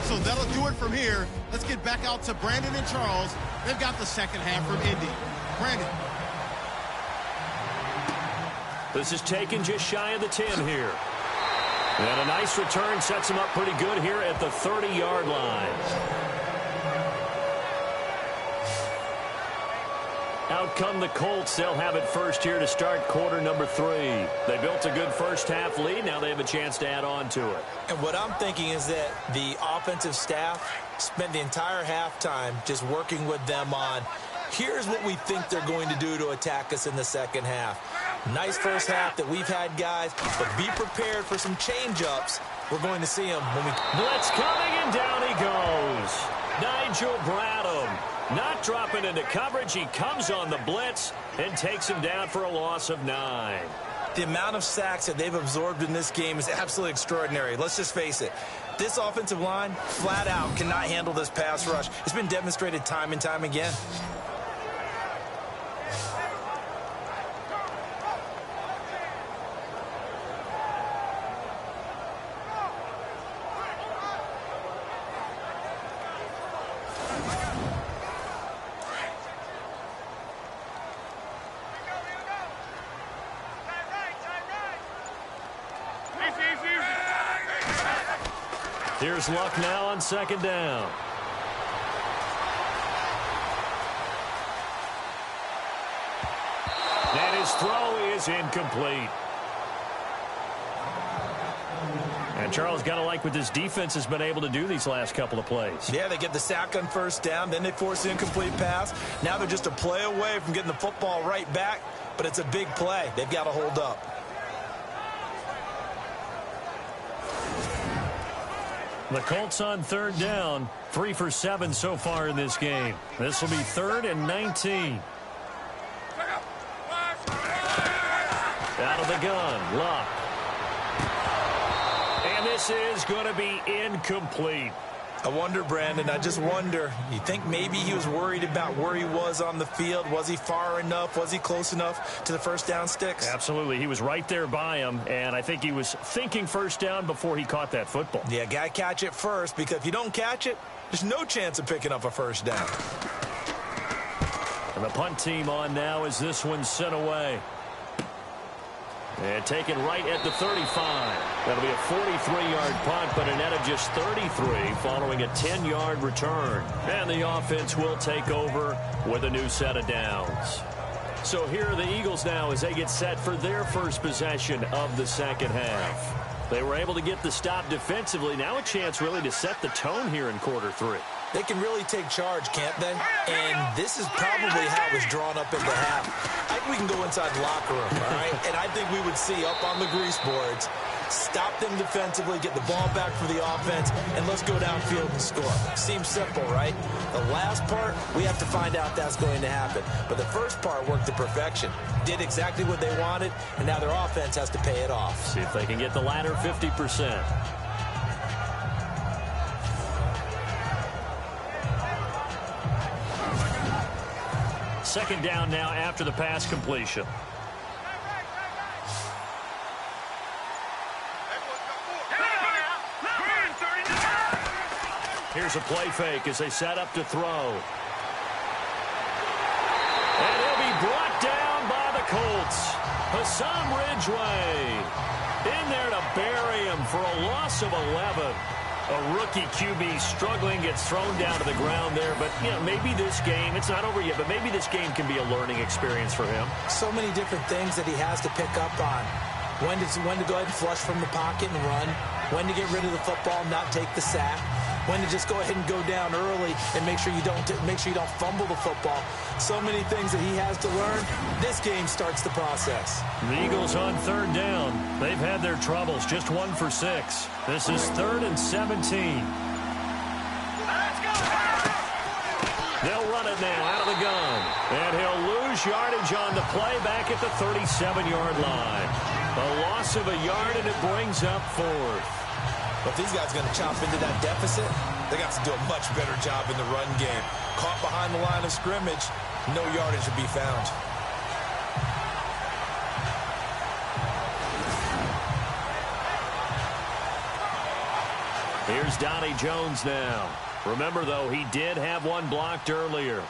So that'll do it from here. Let's get back out to Brandon and Charles. They've got the second half from Indy. Brandon. This is taken just shy of the 10 here. And a nice return sets him up pretty good here at the 30-yard line. Out come the Colts. They'll have it first here to start quarter number 3. They built a good first half lead. Now they have a chance to add on to it. And what I'm thinking is that the offensive staff spent the entire halftime just working with them on, here's what we think they're going to do to attack us in the second half. Nice first half that we've had, guys, but be prepared for some change-ups. We're going to see them when we... Blitz coming, and down he goes. Nigel Bradham not dropping into coverage. He comes on the blitz and takes him down for a loss of 9. The amount of sacks that they've absorbed in this game is absolutely extraordinary. Let's just face it. This offensive line, flat out, cannot handle this pass rush. It's been demonstrated time and time again. Here's Luck now on second down. And his throw is incomplete. And Charles, got to like what this defense has been able to do these last couple of plays. Yeah, they get the sack on first down, then they force the incomplete pass. Now they're just a play away from getting the football right back, but it's a big play. They've got to hold up. The Colts on third down, 3 for 7 so far in this game. This will be 3rd and 19. Out of the gun, Luck. And this is going to be incomplete. I wonder, Brandon, I just wonder, you think maybe he was worried about where he was on the field? Was he far enough? Was he close enough to the first down sticks? Absolutely. He was right there by him, and I think he was thinking first down before he caught that football. Yeah, got to catch it first, because if you don't catch it, there's no chance of picking up a first down. And the punt team on now as this one's sent away. And taken right at the 35. That'll be a 43-yard punt, but a net of just 33 following a 10-yard return. And the offense will take over with a new set of downs. So here are the Eagles now as they get set for their first possession of the second half. They were able to get the stop defensively. Now a chance really to set the tone here in quarter 3. They can really take charge, can't they? And this is probably how it was drawn up in the half. I think we can go inside the locker room, all right? And I think we would see up on the grease boards, stop them defensively, get the ball back for the offense, and let's go downfield and score. Seems simple, right? The last part, we have to find out that's going to happen. But the first part worked to perfection. Did exactly what they wanted, and now their offense has to pay it off. See if they can get the latter 50%. Second down now after the pass completion. Here's a play fake as they set up to throw. And he'll be brought down by the Colts. Hassan Ridgeway in there to bury him for a loss of 11. A rookie QB struggling, gets thrown down to the ground there. But, you know, maybe this game, it's not over yet, but maybe this game can be a learning experience for him. So many different things that he has to pick up on. When to go ahead and flush from the pocket and run. When to get rid of the football and not take the sack. When to just go ahead and go down early and make sure you don't fumble the football. So many things that he has to learn. This game starts the process. The Eagles on third down. They've had their troubles. Just 1 for 6. This is 3rd and 17. They'll run it now out of the gun. And he'll lose yardage on the play back at the 37-yard line. A loss of a yard, and it brings up 4th. But if these guys are going to chop into that deficit, they got to do a much better job in the run game. Caught behind the line of scrimmage, no yardage to be found. Here's Donnie Jones now. Remember, though, he did have one blocked earlier.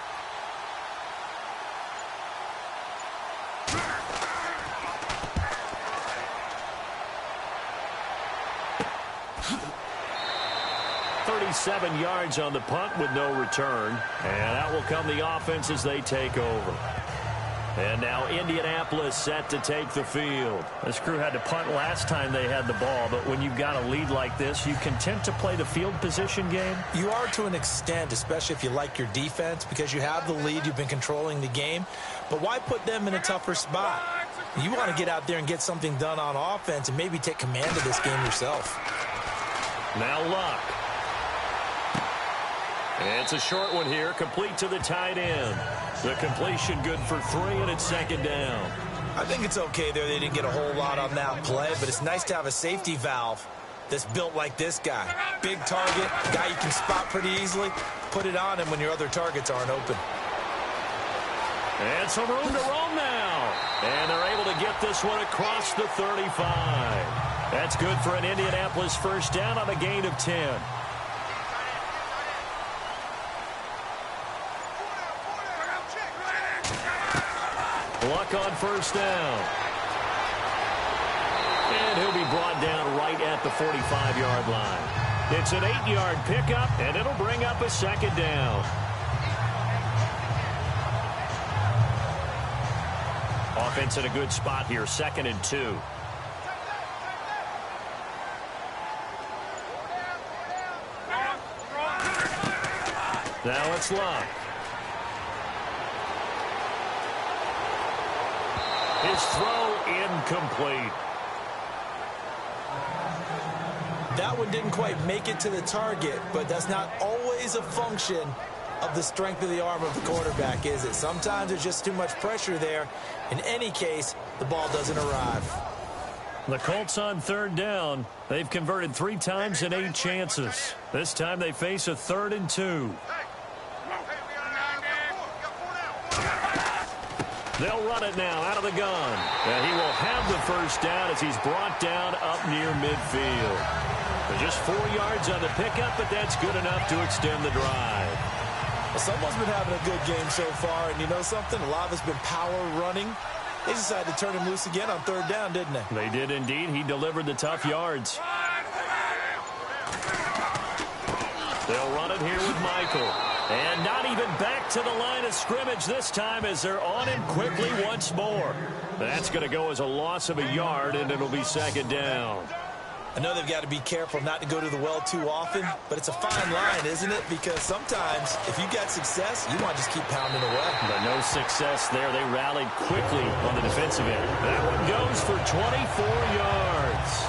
.37 yards on the punt with no return. And out will come the offense as they take over. And now Indianapolis set to take the field. This crew had to punt last time they had the ball, but when you've got a lead like this, you content to play the field position game? You are to an extent, especially if you like your defense, because you have the lead, you've been controlling the game. But why put them in a tougher spot? You want to get out there and get something done on offense and maybe take command of this game yourself. Now Luck. It's a short one here, complete to the tight end. The completion good for 3, and it's 2nd down. I think it's okay there. They didn't get a whole lot on that play, but it's nice to have a safety valve that's built like this guy. Big target, guy you can spot pretty easily. Put it on him when your other targets aren't open. And some room to roam now. And they're able to get this one across the 35. That's good for an Indianapolis first down on a gain of 10. Luck on first down. And he'll be brought down right at the 45-yard line. It's an 8-yard pickup, and it'll bring up a 2nd down. Offense in a good spot here, 2nd and 2. Now it's Luck. His throw incomplete. That one didn't quite make it to the target, but that's not always a function of the strength of the arm of the quarterback, is it? Sometimes there's just too much pressure there. In any case, the ball doesn't arrive. The Colts on third down. They've converted 3 times in 8 chances. This time they face a 3rd and 2. They'll run it now out of the gun. And he will have the first down as he's brought down up near midfield. Just 4 yards on the pickup, but that's good enough to extend the drive. Well, someone's been having a good game so far, and you know something? A lot of it's been power running. They decided to turn him loose again on third down, didn't they? They did indeed. He delivered the tough yards. They'll run it here with Michael. And not even back to the line of scrimmage this time as they're on him quickly once more. That's going to go as a loss of a yard, and it'll be 2nd down. I know they've got to be careful not to go to the well too often, but it's a fine line, isn't it? Because sometimes, if you got success, you want to just keep pounding away. But no success there. They rallied quickly on the defensive end. That one goes for 24 yards.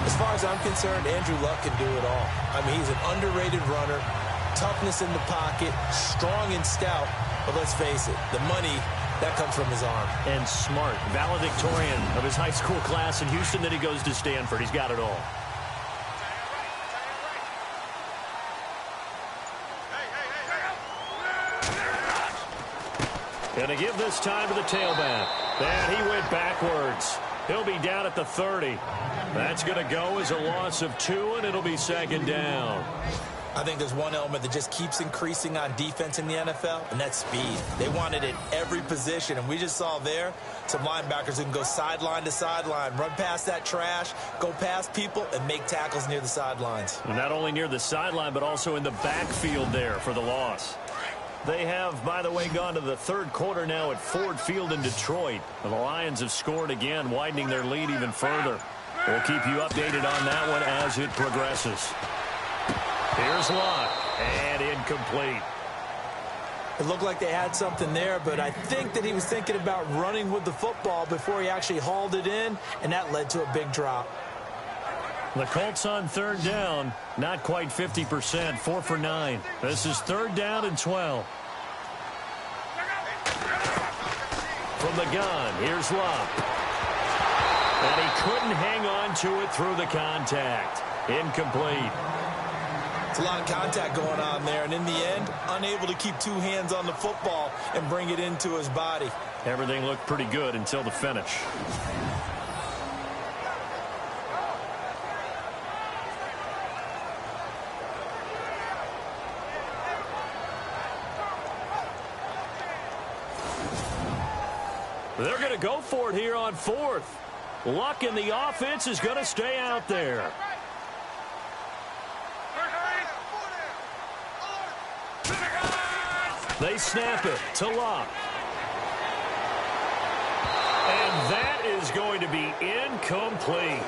As far as I'm concerned, Andrew Luck can do it all. I mean, he's an underrated runner, toughness in the pocket, strong and stout. But let's face it, the money, that comes from his arm. And smart. Valedictorian of his high school class in Houston, then he goes to Stanford. He's got it all. Gonna give this time to the tailback. And he went backwards. He'll be down at the 30. That's going to go as a loss of 2, and it'll be 2nd down. I think there's one element that just keeps increasing on defense in the NFL, and that's speed. They want it at every position, and we just saw there some linebackers who can go sideline to sideline, run past that trash, go past people, and make tackles near the sidelines. And not only near the sideline, but also in the backfield there for the loss. They have, by the way, gone to the third quarter now at Ford Field in Detroit. The Lions have scored again, widening their lead even further. We'll keep you updated on that one as it progresses. Here's Locke, and incomplete. It looked like they had something there, but I think that he was thinking about running with the football before he actually hauled it in, and that led to a big drop. The Colts on third down, not quite 50%, 4 for 9. This is third down and 12. From the gun, here's Locke. And he couldn't hang on to it through the contact. Incomplete. It's a lot of contact going on there, and in the end, unable to keep two hands on the football and bring it into his body. Everything looked pretty good until the finish. They're going to go for it here on fourth. Luck in the offense is going to stay out there. They snap it to Luck. And that is going to be incomplete.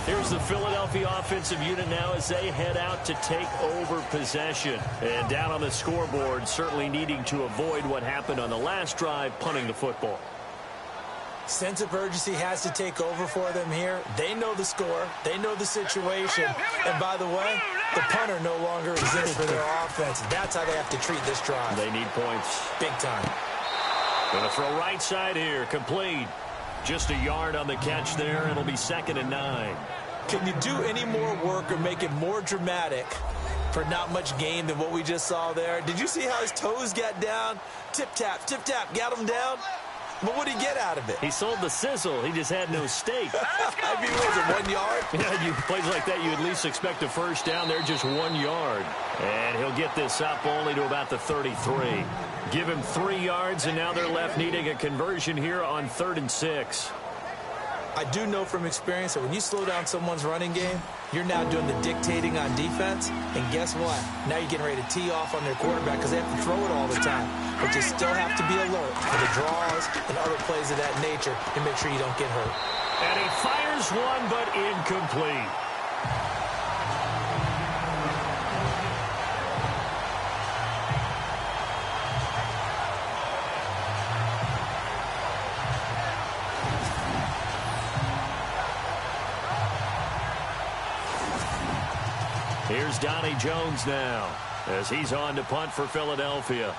Here's the Philadelphia offensive unit now as they head out to take over possession. And down on the scoreboard, certainly needing to avoid what happened on the last drive, punting the football. Sense of urgency has to take over for them here. They know the score. They know the situation. And by the way, the punter no longer exists for their offense. That's how they have to treat this drive. They need points. Big time. Going to throw right side here. Complete. Just a yard on the catch there. It'll be 2nd and 9. Can you do any more work or make it more dramatic for not much gain than what we just saw there? Did you see how his toes got down? Tip-tap, got him down. But what did he get out of it? He sold the sizzle. He just had no steak. I mean, was it 1 yard? Yeah, you plays like that, you at least expect a first down. They're just 1 yard. And he'll get this up only to about the 33. Give him 3 yards, and now they're left needing a conversion here on 3rd and 6. I do know from experience that when you slow down someone's running game, you're now doing the dictating on defense. And guess what? Now you're getting ready to tee off on their quarterback because they have to throw it all the time. But you still have to be alert for the draws and other plays of that nature to make sure you don't get hurt. And he fires one, but incomplete. Here's Donnie Jones now as he's on to punt for Philadelphia.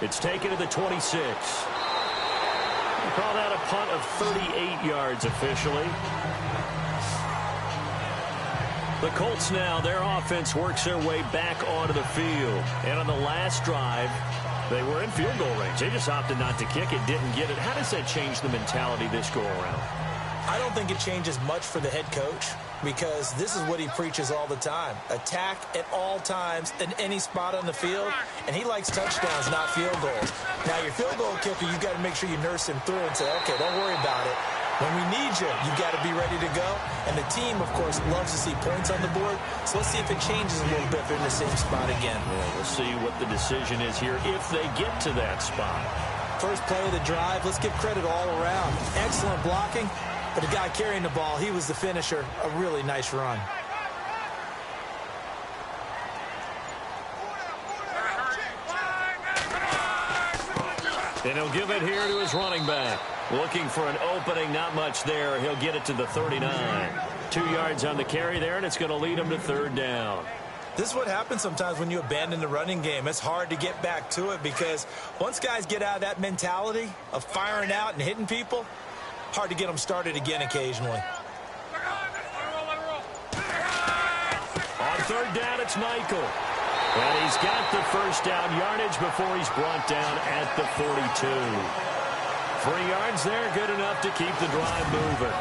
It's taken to the 26. They call that a punt of 38 yards officially. The Colts now, their offense works their way back onto the field. And on the last drive, they were in field goal range. They just opted not to kick it, didn't get it. How does that change the mentality this go around? I don't think it changes much for the head coach because this is what he preaches all the time. Attack at all times in any spot on the field, and he likes touchdowns, not field goals. Now, your field goal kicker, you've got to make sure you nurse him through and say, okay, don't worry about it. When we need you, you've got to be ready to go. And the team, of course, loves to see points on the board. So let's see if it changes a little bit if they're in the same spot again. Yeah, we'll see what the decision is here if they get to that spot. First play of the drive, let's give credit all around. Excellent blocking, but the guy carrying the ball, he was the finisher. A really nice run. And he'll give it here to his running back. Looking for an opening, not much there. He'll get it to the 39. 2 yards on the carry there, and it's going to lead them to 3rd down. This is what happens sometimes when you abandon the running game. It's hard to get back to it because once guys get out of that mentality of firing out and hitting people, hard to get them started again occasionally. On 3rd down, it's Michael. And he's got the 1st down yardage before he's brought down at the 42. 3 yards there, good enough to keep the drive moving.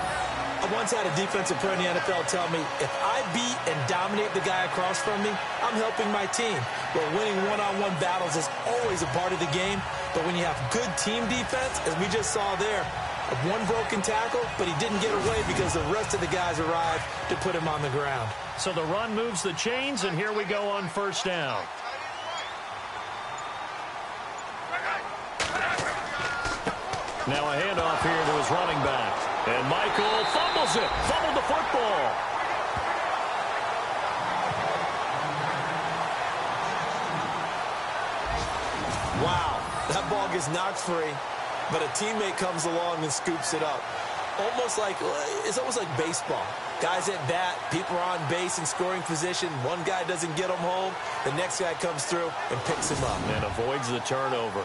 I once had a defensive player in the NFL tell me, if I beat and dominate the guy across from me, I'm helping my team. Well, winning one-on-one battles is always a part of the game, but when you have good team defense, as we just saw there, one broken tackle, but he didn't get away because the rest of the guys arrived to put him on the ground. So the run moves the chains, and here we go on 1st down. Now a handoff here to his running back. And Michael fumbles it. Fumbled the football. Wow, that ball gets knocked free, but a teammate comes along and scoops it up. It's almost like baseball. Guys at bat, people are on base in scoring position. One guy doesn't get him home. The next guy comes through and picks him up. And avoids the turnover.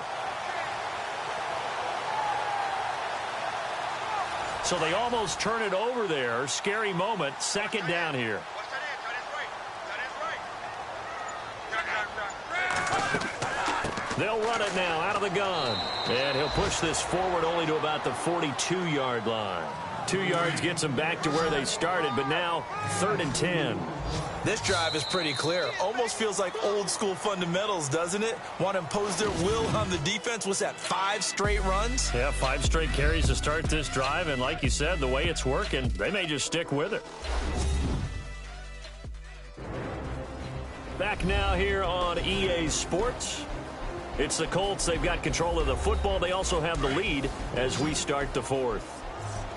So they almost turn it over there. Scary moment. 2nd down here. They'll run it now out of the gun. And he'll push this forward only to about the 42-yard line. 2 yards gets them back to where they started, but now 3rd and 10. This drive is pretty clear. Almost feels like old school fundamentals, doesn't it? Want to impose their will on the defense. What's that, 5 straight runs? Yeah, 5 straight carries to start this drive, and like you said, the way it's working, they may just stick with it. Back now here on EA Sports. It's the Colts. They've got control of the football. They also have the lead as we start the 4th.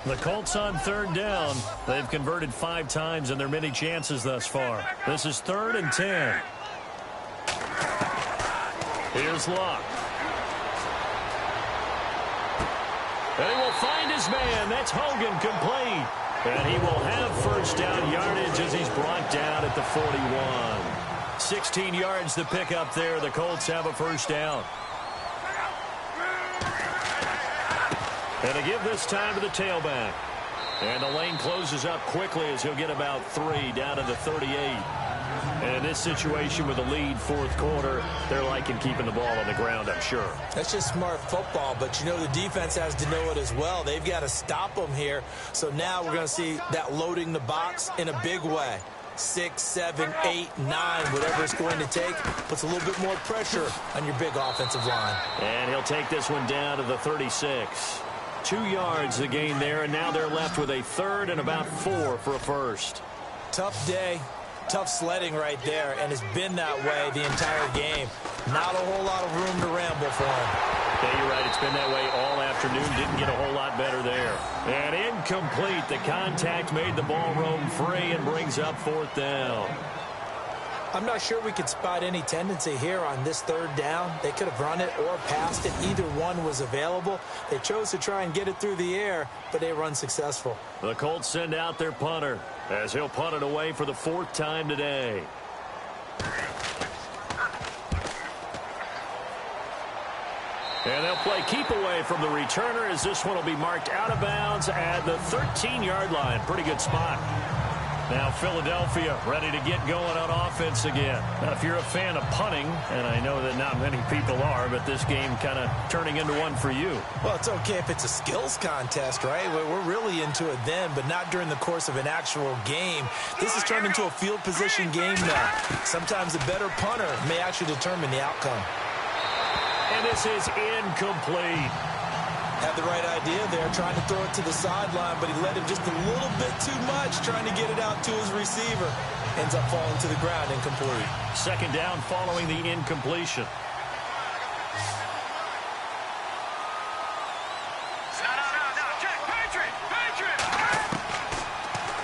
The Colts on 3rd down. They've converted 5 times in their many chances thus far. This is 3rd and 10. Here's Luck. And he will find his man. That's Hogan, complete. And he will have 1st down yardage as he's brought down at the 41. 16 yards to pick up there. The Colts have a 1st down. And to give this time to the tailback. And the lane closes up quickly as he'll get about 3 down to the 38. And in this situation with the lead 4th quarter, they're liking keeping the ball on the ground, I'm sure. That's just smart football, but you know the defense has to know it as well. They've got to stop them here. So now we're going to see that loading the box in a big way. 6, 7, 8, 9, whatever it's going to take, puts a little bit more pressure on your big offensive line. And he'll take this one down to the 36. 2 yards the gain there, and now they're left with a 3rd and about 4 for a 1st. Tough day, tough sledding right there, and it's been that way the entire game. Not a whole lot of room to ramble for him. Yeah, you're right. It's been that way all afternoon. Didn't get a whole lot better there. And incomplete. The contact made the ball roam free and brings up 4th down. I'm not sure we could spot any tendency here on this 3rd down. They could have run it or passed it. Either one was available. They chose to try and get it through the air, but they were unsuccessful. The Colts send out their punter as he'll punt it away for the 4th time today. And they'll play keep away from the returner as this one will be marked out of bounds at the 13-yard line. Pretty good spot. Now Philadelphia ready to get going on offense again. Now, if you're a fan of punting, and I know that not many people are, but this game kind of turning into one for you. Well, it's okay if it's a skills contest, right? We're really into it then, but not during the course of an actual game. This has turned into a field position game now. Sometimes a better punter may actually determine the outcome. And this is incomplete. Had the right idea there, trying to throw it to the sideline, but he let him just a little bit too much, trying to get it out to his receiver. Ends up falling to the ground, incomplete. 2nd down following the incompletion. Patriot!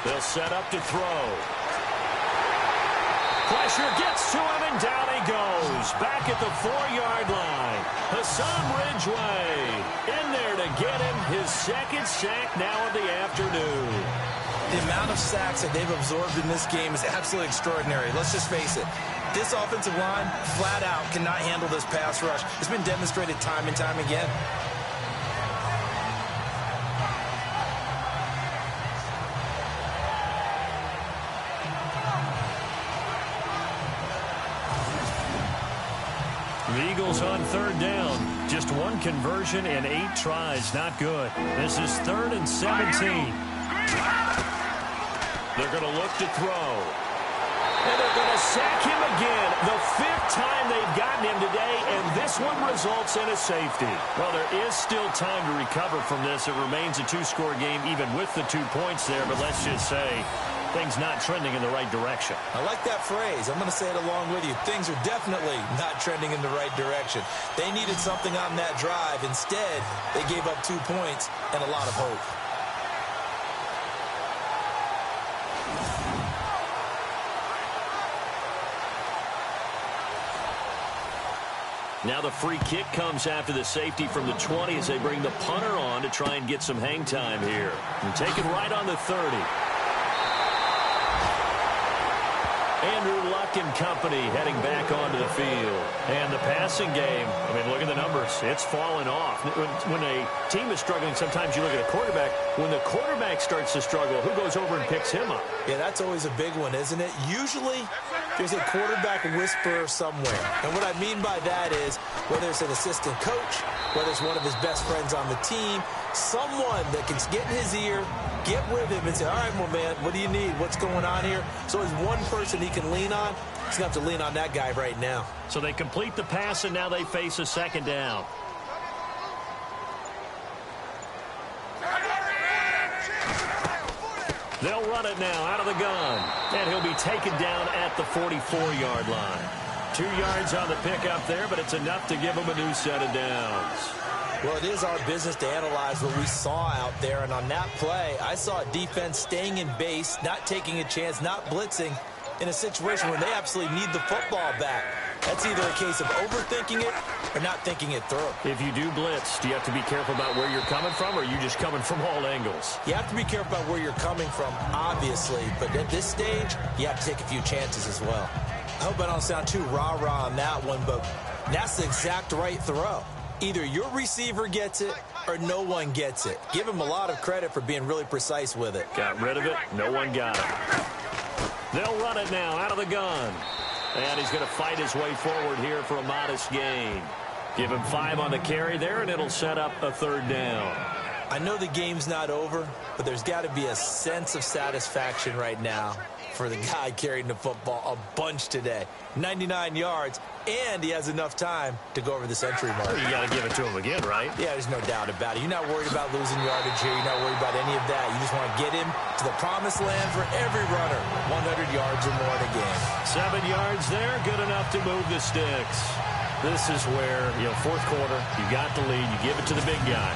They'll set up to throw. Pressure gets to him, and down he goes. Back at the 4-yard line. Hassan Ridgeway in there to get him his second sack now of the afternoon. The amount of sacks that they've absorbed in this game is absolutely extraordinary. Let's just face it. This offensive line, flat out, cannot handle this pass rush. It's been demonstrated time and time again. The Eagles on 3rd down. Just one conversion in 8 tries. Not good. This is 3rd and 17. They're going to look to throw. And they're going to sack him again. The 5th time they've gotten him today, and this one results in a safety. Well, there is still time to recover from this. It remains a 2-score game even with the 2 points there, but let's just say things not trending in the right direction. I like that phrase. I'm going to say it along with you. Things are definitely not trending in the right direction. They needed something on that drive. Instead, they gave up 2 points and a lot of hope. Now the free kick comes after the safety from the 20 as they bring the punter on to try and get some hang time here. And take it right on the 30. Andrew Luck and company heading back onto the field. And the passing game, I mean, look at the numbers. It's fallen off. When a team is struggling, sometimes you look at a quarterback. When the quarterback starts to struggle, who goes over and picks him up? Yeah, that's always a big one, isn't it? Usually, there's a quarterback whisperer somewhere. And what I mean by that is, whether it's an assistant coach, whether it's one of his best friends on the team, someone that can get in his ear, get with him and say, all right, well, man, what do you need? What's going on here? So as one person he can lean on, he's going to have to lean on that guy right now. So they complete the pass, and now they face a 2nd down. They'll run it now out of the gun. And he'll be taken down at the 44-yard line. 2 yards on the pickup there, but it's enough to give him a new set of downs. Well, it is our business to analyze what we saw out there. And on that play, I saw a defense staying in base, not taking a chance, not blitzing in a situation where they absolutely need the football back. That's either a case of overthinking it or not thinking it through. If you do blitz, do you have to be careful about where you're coming from, or are you just coming from all angles? You have to be careful about where you're coming from, obviously. But at this stage, you have to take a few chances as well. I hope I don't sound too rah-rah on that one, but that's the exact right throw. Either your receiver gets it or no one gets it. Give him a lot of credit for being really precise with it. Got rid of it. No one got it. They'll run it now out of the gun. And he's going to fight his way forward here for a modest gain. Give him 5 on the carry there, and it'll set up a 3rd down. I know the game's not over, but there's got to be a sense of satisfaction right now for the guy carrying the football a bunch today. 99 yards, and he has enough time to go over the century mark. You got to give it to him again, right? Yeah, there's no doubt about it. You're not worried about losing yardage here. You're not worried about any of that. You just want to get him to the promised land for every runner. 100 yards or more in a game. 7 yards there, good enough to move the sticks. This is where, 4th quarter, you got the lead, you give it to the big guy.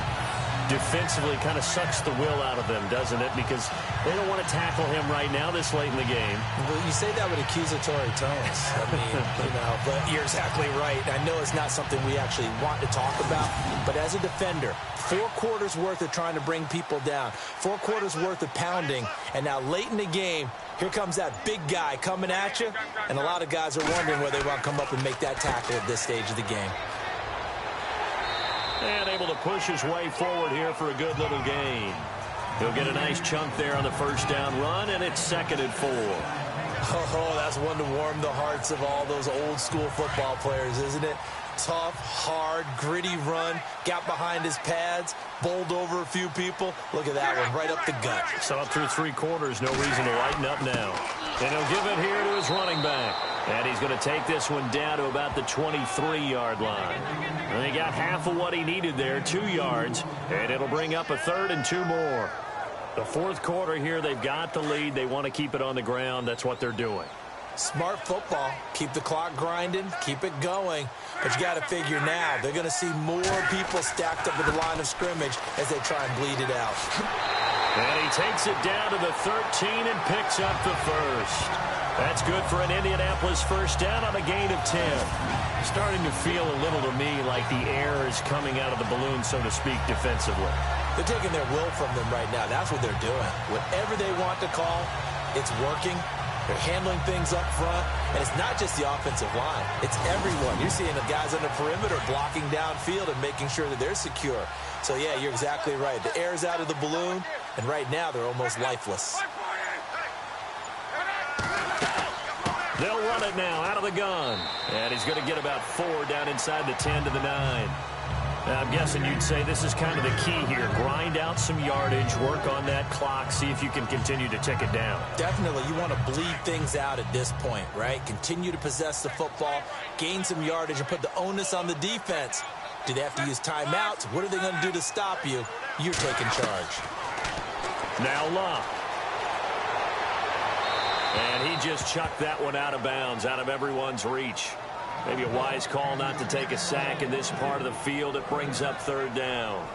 Defensively kind of sucks the will out of them, doesn't it? Because they don't want to tackle him right now this late in the game. Well, you say that with accusatory tones. I mean, but you're exactly right. I know it's not something we actually want to talk about, but as a defender, 4 quarters worth of trying to bring people down, 4 quarters worth of pounding, and now late in the game, here comes that big guy coming at you, and a lot of guys are wondering whether they want to come up and make that tackle at this stage of the game. And able to push his way forward here for a good little gain. He'll get a nice chunk there on the 1st down run, and it's 2nd and 4. Oh, that's one to warm the hearts of all those old school football players, isn't it? Tough, hard, gritty run, got behind his pads, bowled over a few people. Look at that one, right up the gut. So up through 3 quarters, no reason to lighten up now. And he'll give it here to his running back. And he's going to take this one down to about the 23-yard line. And he got half of what he needed there, 2 yards, and it'll bring up a 3rd and 2 more. The 4th quarter here, they've got the lead. They want to keep it on the ground. That's what they're doing. Smart football. Keep the clock grinding. Keep it going. But you got to figure now, they're going to see more people stacked up at the line of scrimmage as they try and bleed it out. And he takes it down to the 13 and picks up the 1st. That's good for an Indianapolis first down on a gain of 10. Starting to feel a little to me like the air is coming out of the balloon, so to speak, defensively. They're taking their will from them right now. That's what they're doing. Whatever they want to call, it's working. They're handling things up front. And it's not just the offensive line. It's everyone. You're seeing the guys on the perimeter blocking downfield and making sure that they're secure. So, yeah, you're exactly right. The air's out of the balloon, and right now they're almost lifeless. They'll run it now out of the gun. And he's going to get about 4 down inside the 10 to the 9. Now, I'm guessing you'd say this is kind of the key here. Grind out some yardage, work on that clock, see if you can continue to tick it down. Definitely, you want to bleed things out at this point, right? Continue to possess the football, gain some yardage, and put the onus on the defense. Do they have to use timeouts? What are they going to do to stop you? You're taking charge. Now Love. And he just chucked that one out of bounds, out of everyone's reach. Maybe a wise call not to take a sack in this part of the field. It brings up 3rd down.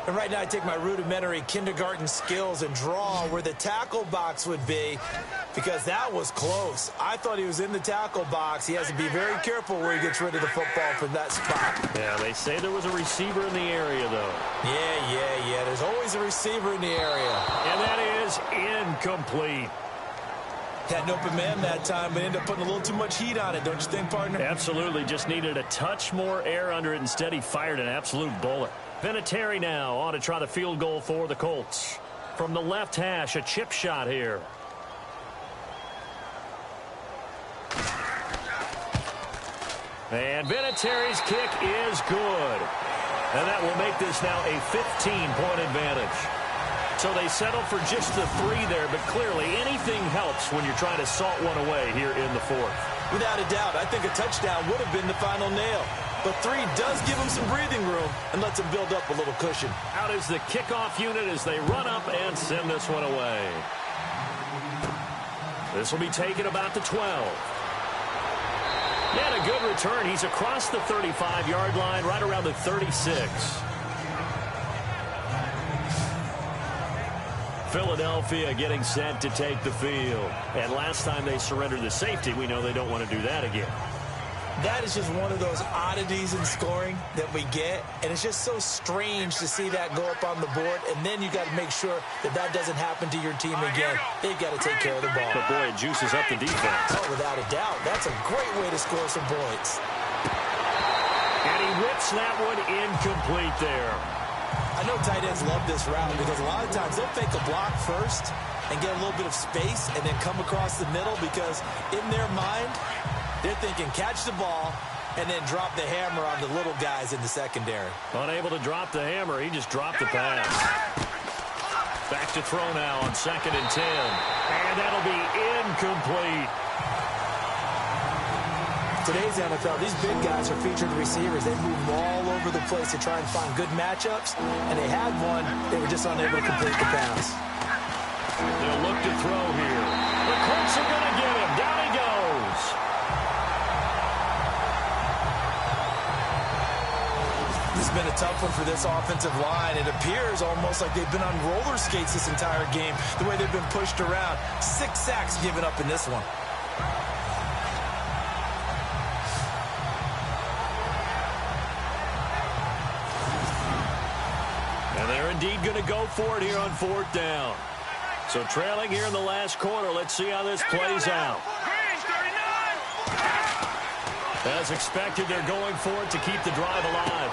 And right now I take my rudimentary kindergarten skills and draw where the tackle box would be, because that was close. I thought he was in the tackle box. He has to be very careful where he gets rid of the football from that spot. Yeah, they say there was a receiver in the area, though. Yeah. There's always a receiver in the area. And that is incomplete. Had an open man that time, but ended up putting a little too much heat on it, don't you think, partner? Absolutely. Just needed a touch more air under it. Instead, he fired an absolute bullet. Vinatieri now on to try the field goal for the Colts. From the left hash, a chip shot here. And Vinatieri's kick is good. And that will make this now a 15-point advantage. So they settle for just the 3 there, but clearly anything helps when you're trying to salt one away here in the 4th. Without a doubt, I think a touchdown would have been the final nail. But 3 does give them some breathing room and lets them build up a little cushion. Out is the kickoff unit as they run up and send this one away. This will be taken about the 12. And a good return. He's across the 35-yard line, right around the 36. Philadelphia getting set to take the field. And last time they surrendered the safety, we know they don't want to do that again. That is just one of those oddities in scoring that we get, and it's just so strange to see that go up on the board, and then you got to make sure that that doesn't happen to your team again. They've got to take care of the ball. But boy, it juices up the defense. Oh, without a doubt. That's a great way to score some points. And he whips that one incomplete there. I know tight ends love this route because a lot of times they'll fake a block first and get a little bit of space and then come across the middle, because in their mind, they're thinking catch the ball and then drop the hammer on the little guys in the secondary. Unable to drop the hammer, he just dropped the pass. Back to throw now on 2nd and 10. And that'll be incomplete. Today's NFL, these big guys are featured receivers. They move all over the place to try and find good matchups, and they had one. They were just unable to complete the pass. They'll look to throw here. The Colts are going to get him. Down he goes. This has been a tough one for this offensive line. It appears almost like they've been on roller skates this entire game, the way they've been pushed around. 6 sacks given up in this one. And they're indeed going to go for it here on 4th down. So trailing here in the last quarter. Let's see how this plays out. As expected, they're going for it to keep the drive alive.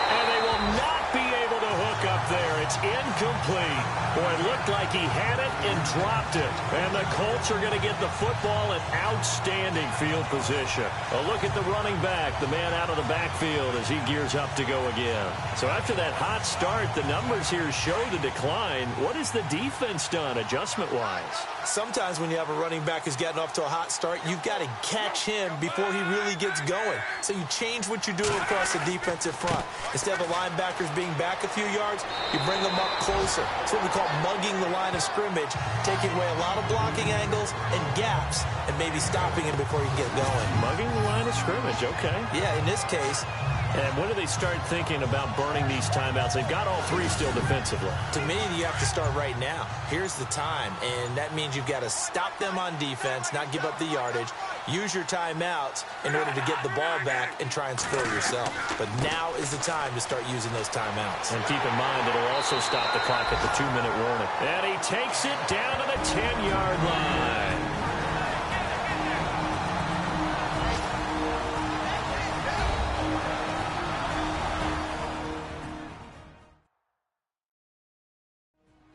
And they will not be able to hook up there. It's incomplete. Boy, it looked like he had it and dropped it. And the Colts are going to get the football in outstanding field position. A look at the running back, the man out of the backfield as he gears up to go again. So after that hot start, the numbers here show the decline. What has the defense done adjustment-wise? Sometimes when you have a running back who's getting off to a hot start, you've got to catch him before he really gets going. So you change what you're doing across the defensive front. Instead of the linebackers being back a few yards, you bring them up closer. It's what we call mugging the line of scrimmage, taking away a lot of blocking angles and gaps, and maybe stopping him before he can get going. Mugging the line of scrimmage, okay. Yeah, in this case, And when do they start thinking about burning these timeouts? They've got all three still defensively. To me, you have to start right now. Here's the time, and that means you've got to stop them on defense, not give up the yardage, use your timeouts in order to get the ball back and try and score yourself. But now is the time to start using those timeouts. And keep in mind, it'll also stop the clock at the 2-minute warning. And he takes it down to the 10-yard line.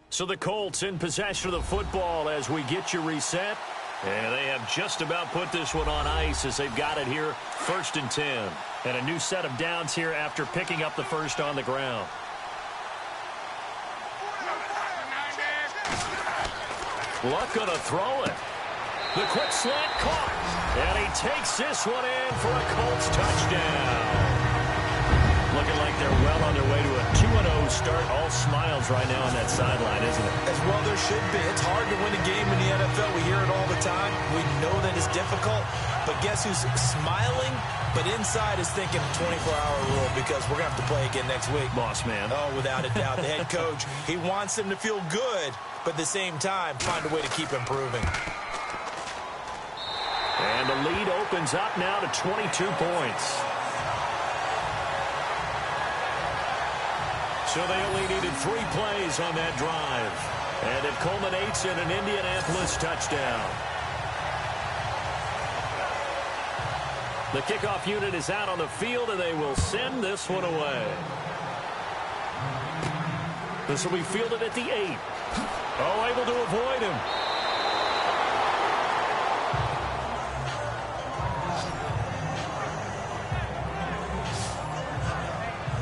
So the Colts in possession of the football as we get you reset. And they have just about put this one on ice as they've got it here, 1st and 10. And a new set of downs here after picking up the first on the ground. Luck gonna throw it. The quick slant caught. And he takes this one in for a Colts touchdown. Looking like they're well on their way to a 2-0 start. All smiles right now on that sideline, isn't it? As well there should be. It's hard to win a game in the NFL. We hear it all the time. We know that it's difficult. But guess who's smiling? But inside is thinking 24-hour rule because we're going to have to play again next week. Boss man. Oh, without a doubt. The head coach, he wants them to feel good, but at the same time, find a way to keep improving. And the lead opens up now to 22 points. So they only needed 3 plays on that drive. And it culminates in an Indianapolis touchdown. The kickoff unit is out on the field, and they will send this one away. This will be fielded at the 8. Oh, able to avoid him.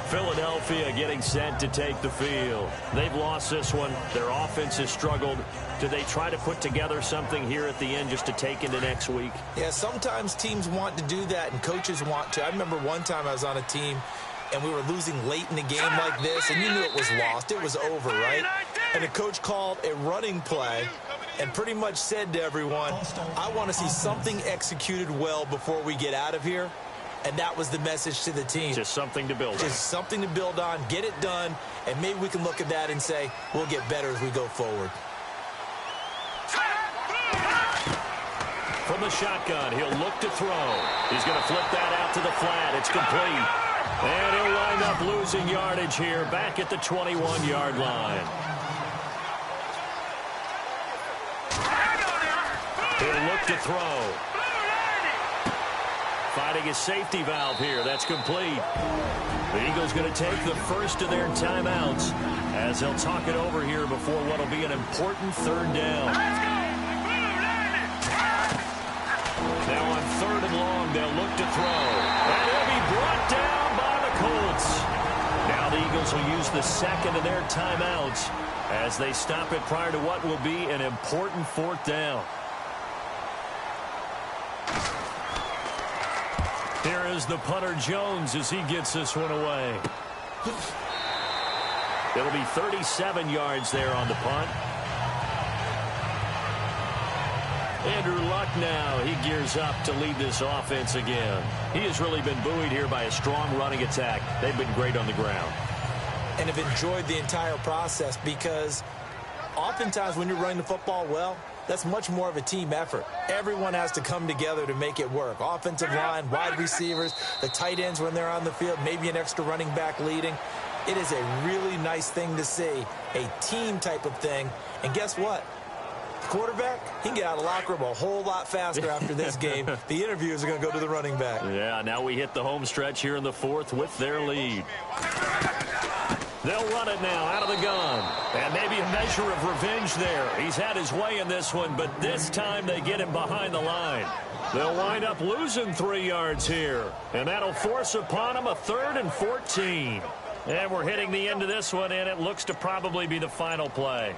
Philadelphia getting set to take the field. They've lost this one. Their offense has struggled. Do they try to put together something here at the end just to take into next week? Yeah, sometimes teams want to do that and coaches want to. I remember one time I was on a team and we were losing late in the game like this, and you knew it was lost. It was over, right? And the coach called a running play and pretty much said to everyone, I want to see something executed well before we get out of here. And that was the message to the team. Just something to build on. Just something to build on, get it done, and maybe we can look at that and say, we'll get better as we go forward. From the shotgun, he'll look to throw. He's going to flip that out to the flat. It's complete. And he'll wind up losing yardage here back at the 21-yard line. He'll look to throw. Fighting his safety valve here. That's complete. The Eagles going to take the first of their timeouts as they'll talk it over here before what will be an important 3rd down. Now on 3rd and long, they'll look to throw. And he'll be brought down by the Colts. Now the Eagles will use the second of their timeouts as they stop it prior to what will be an important 4th down. Here is the punter Jones as he gets this one away. It'll be 37 yards there on the punt. Andrew Luck now, he gears up to lead this offense again. He has really been buoyed here by a strong running attack. They've been great on the ground. And have enjoyed the entire process because oftentimes when you're running the football well, that's much more of a team effort. Everyone has to come together to make it work. Offensive line, wide receivers, the tight ends when they're on the field, maybe an extra running back leading. It is a really nice thing to see, a team type of thing. And guess what? The quarterback, he can get out of the locker room a whole lot faster after this game. The interviews are going to go to the running back. Yeah, now we hit the home stretch here in the 4th with their lead. They'll run it now out of the gun. And maybe a measure of revenge there. He's had his way in this one, but this time they get him behind the line. They'll wind up losing 3 yards here. And that'll force upon him a 3rd and 14. And we're hitting the end of this one, and it looks to probably be the final play.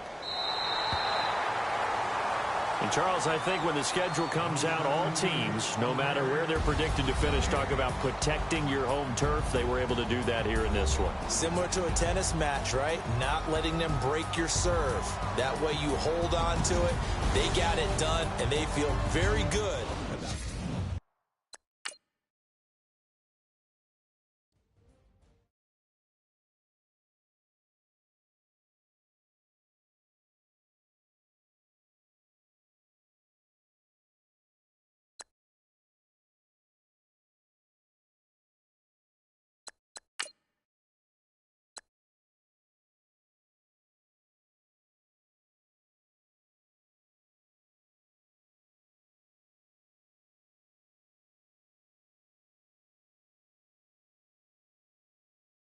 And, Charles, I think when the schedule comes out, all teams, no matter where they're predicted to finish, talk about protecting your home turf. They were able to do that here in this one. Similar to a tennis match, right? Not letting them break your serve. That way you hold on to it. They got it done, and they feel very good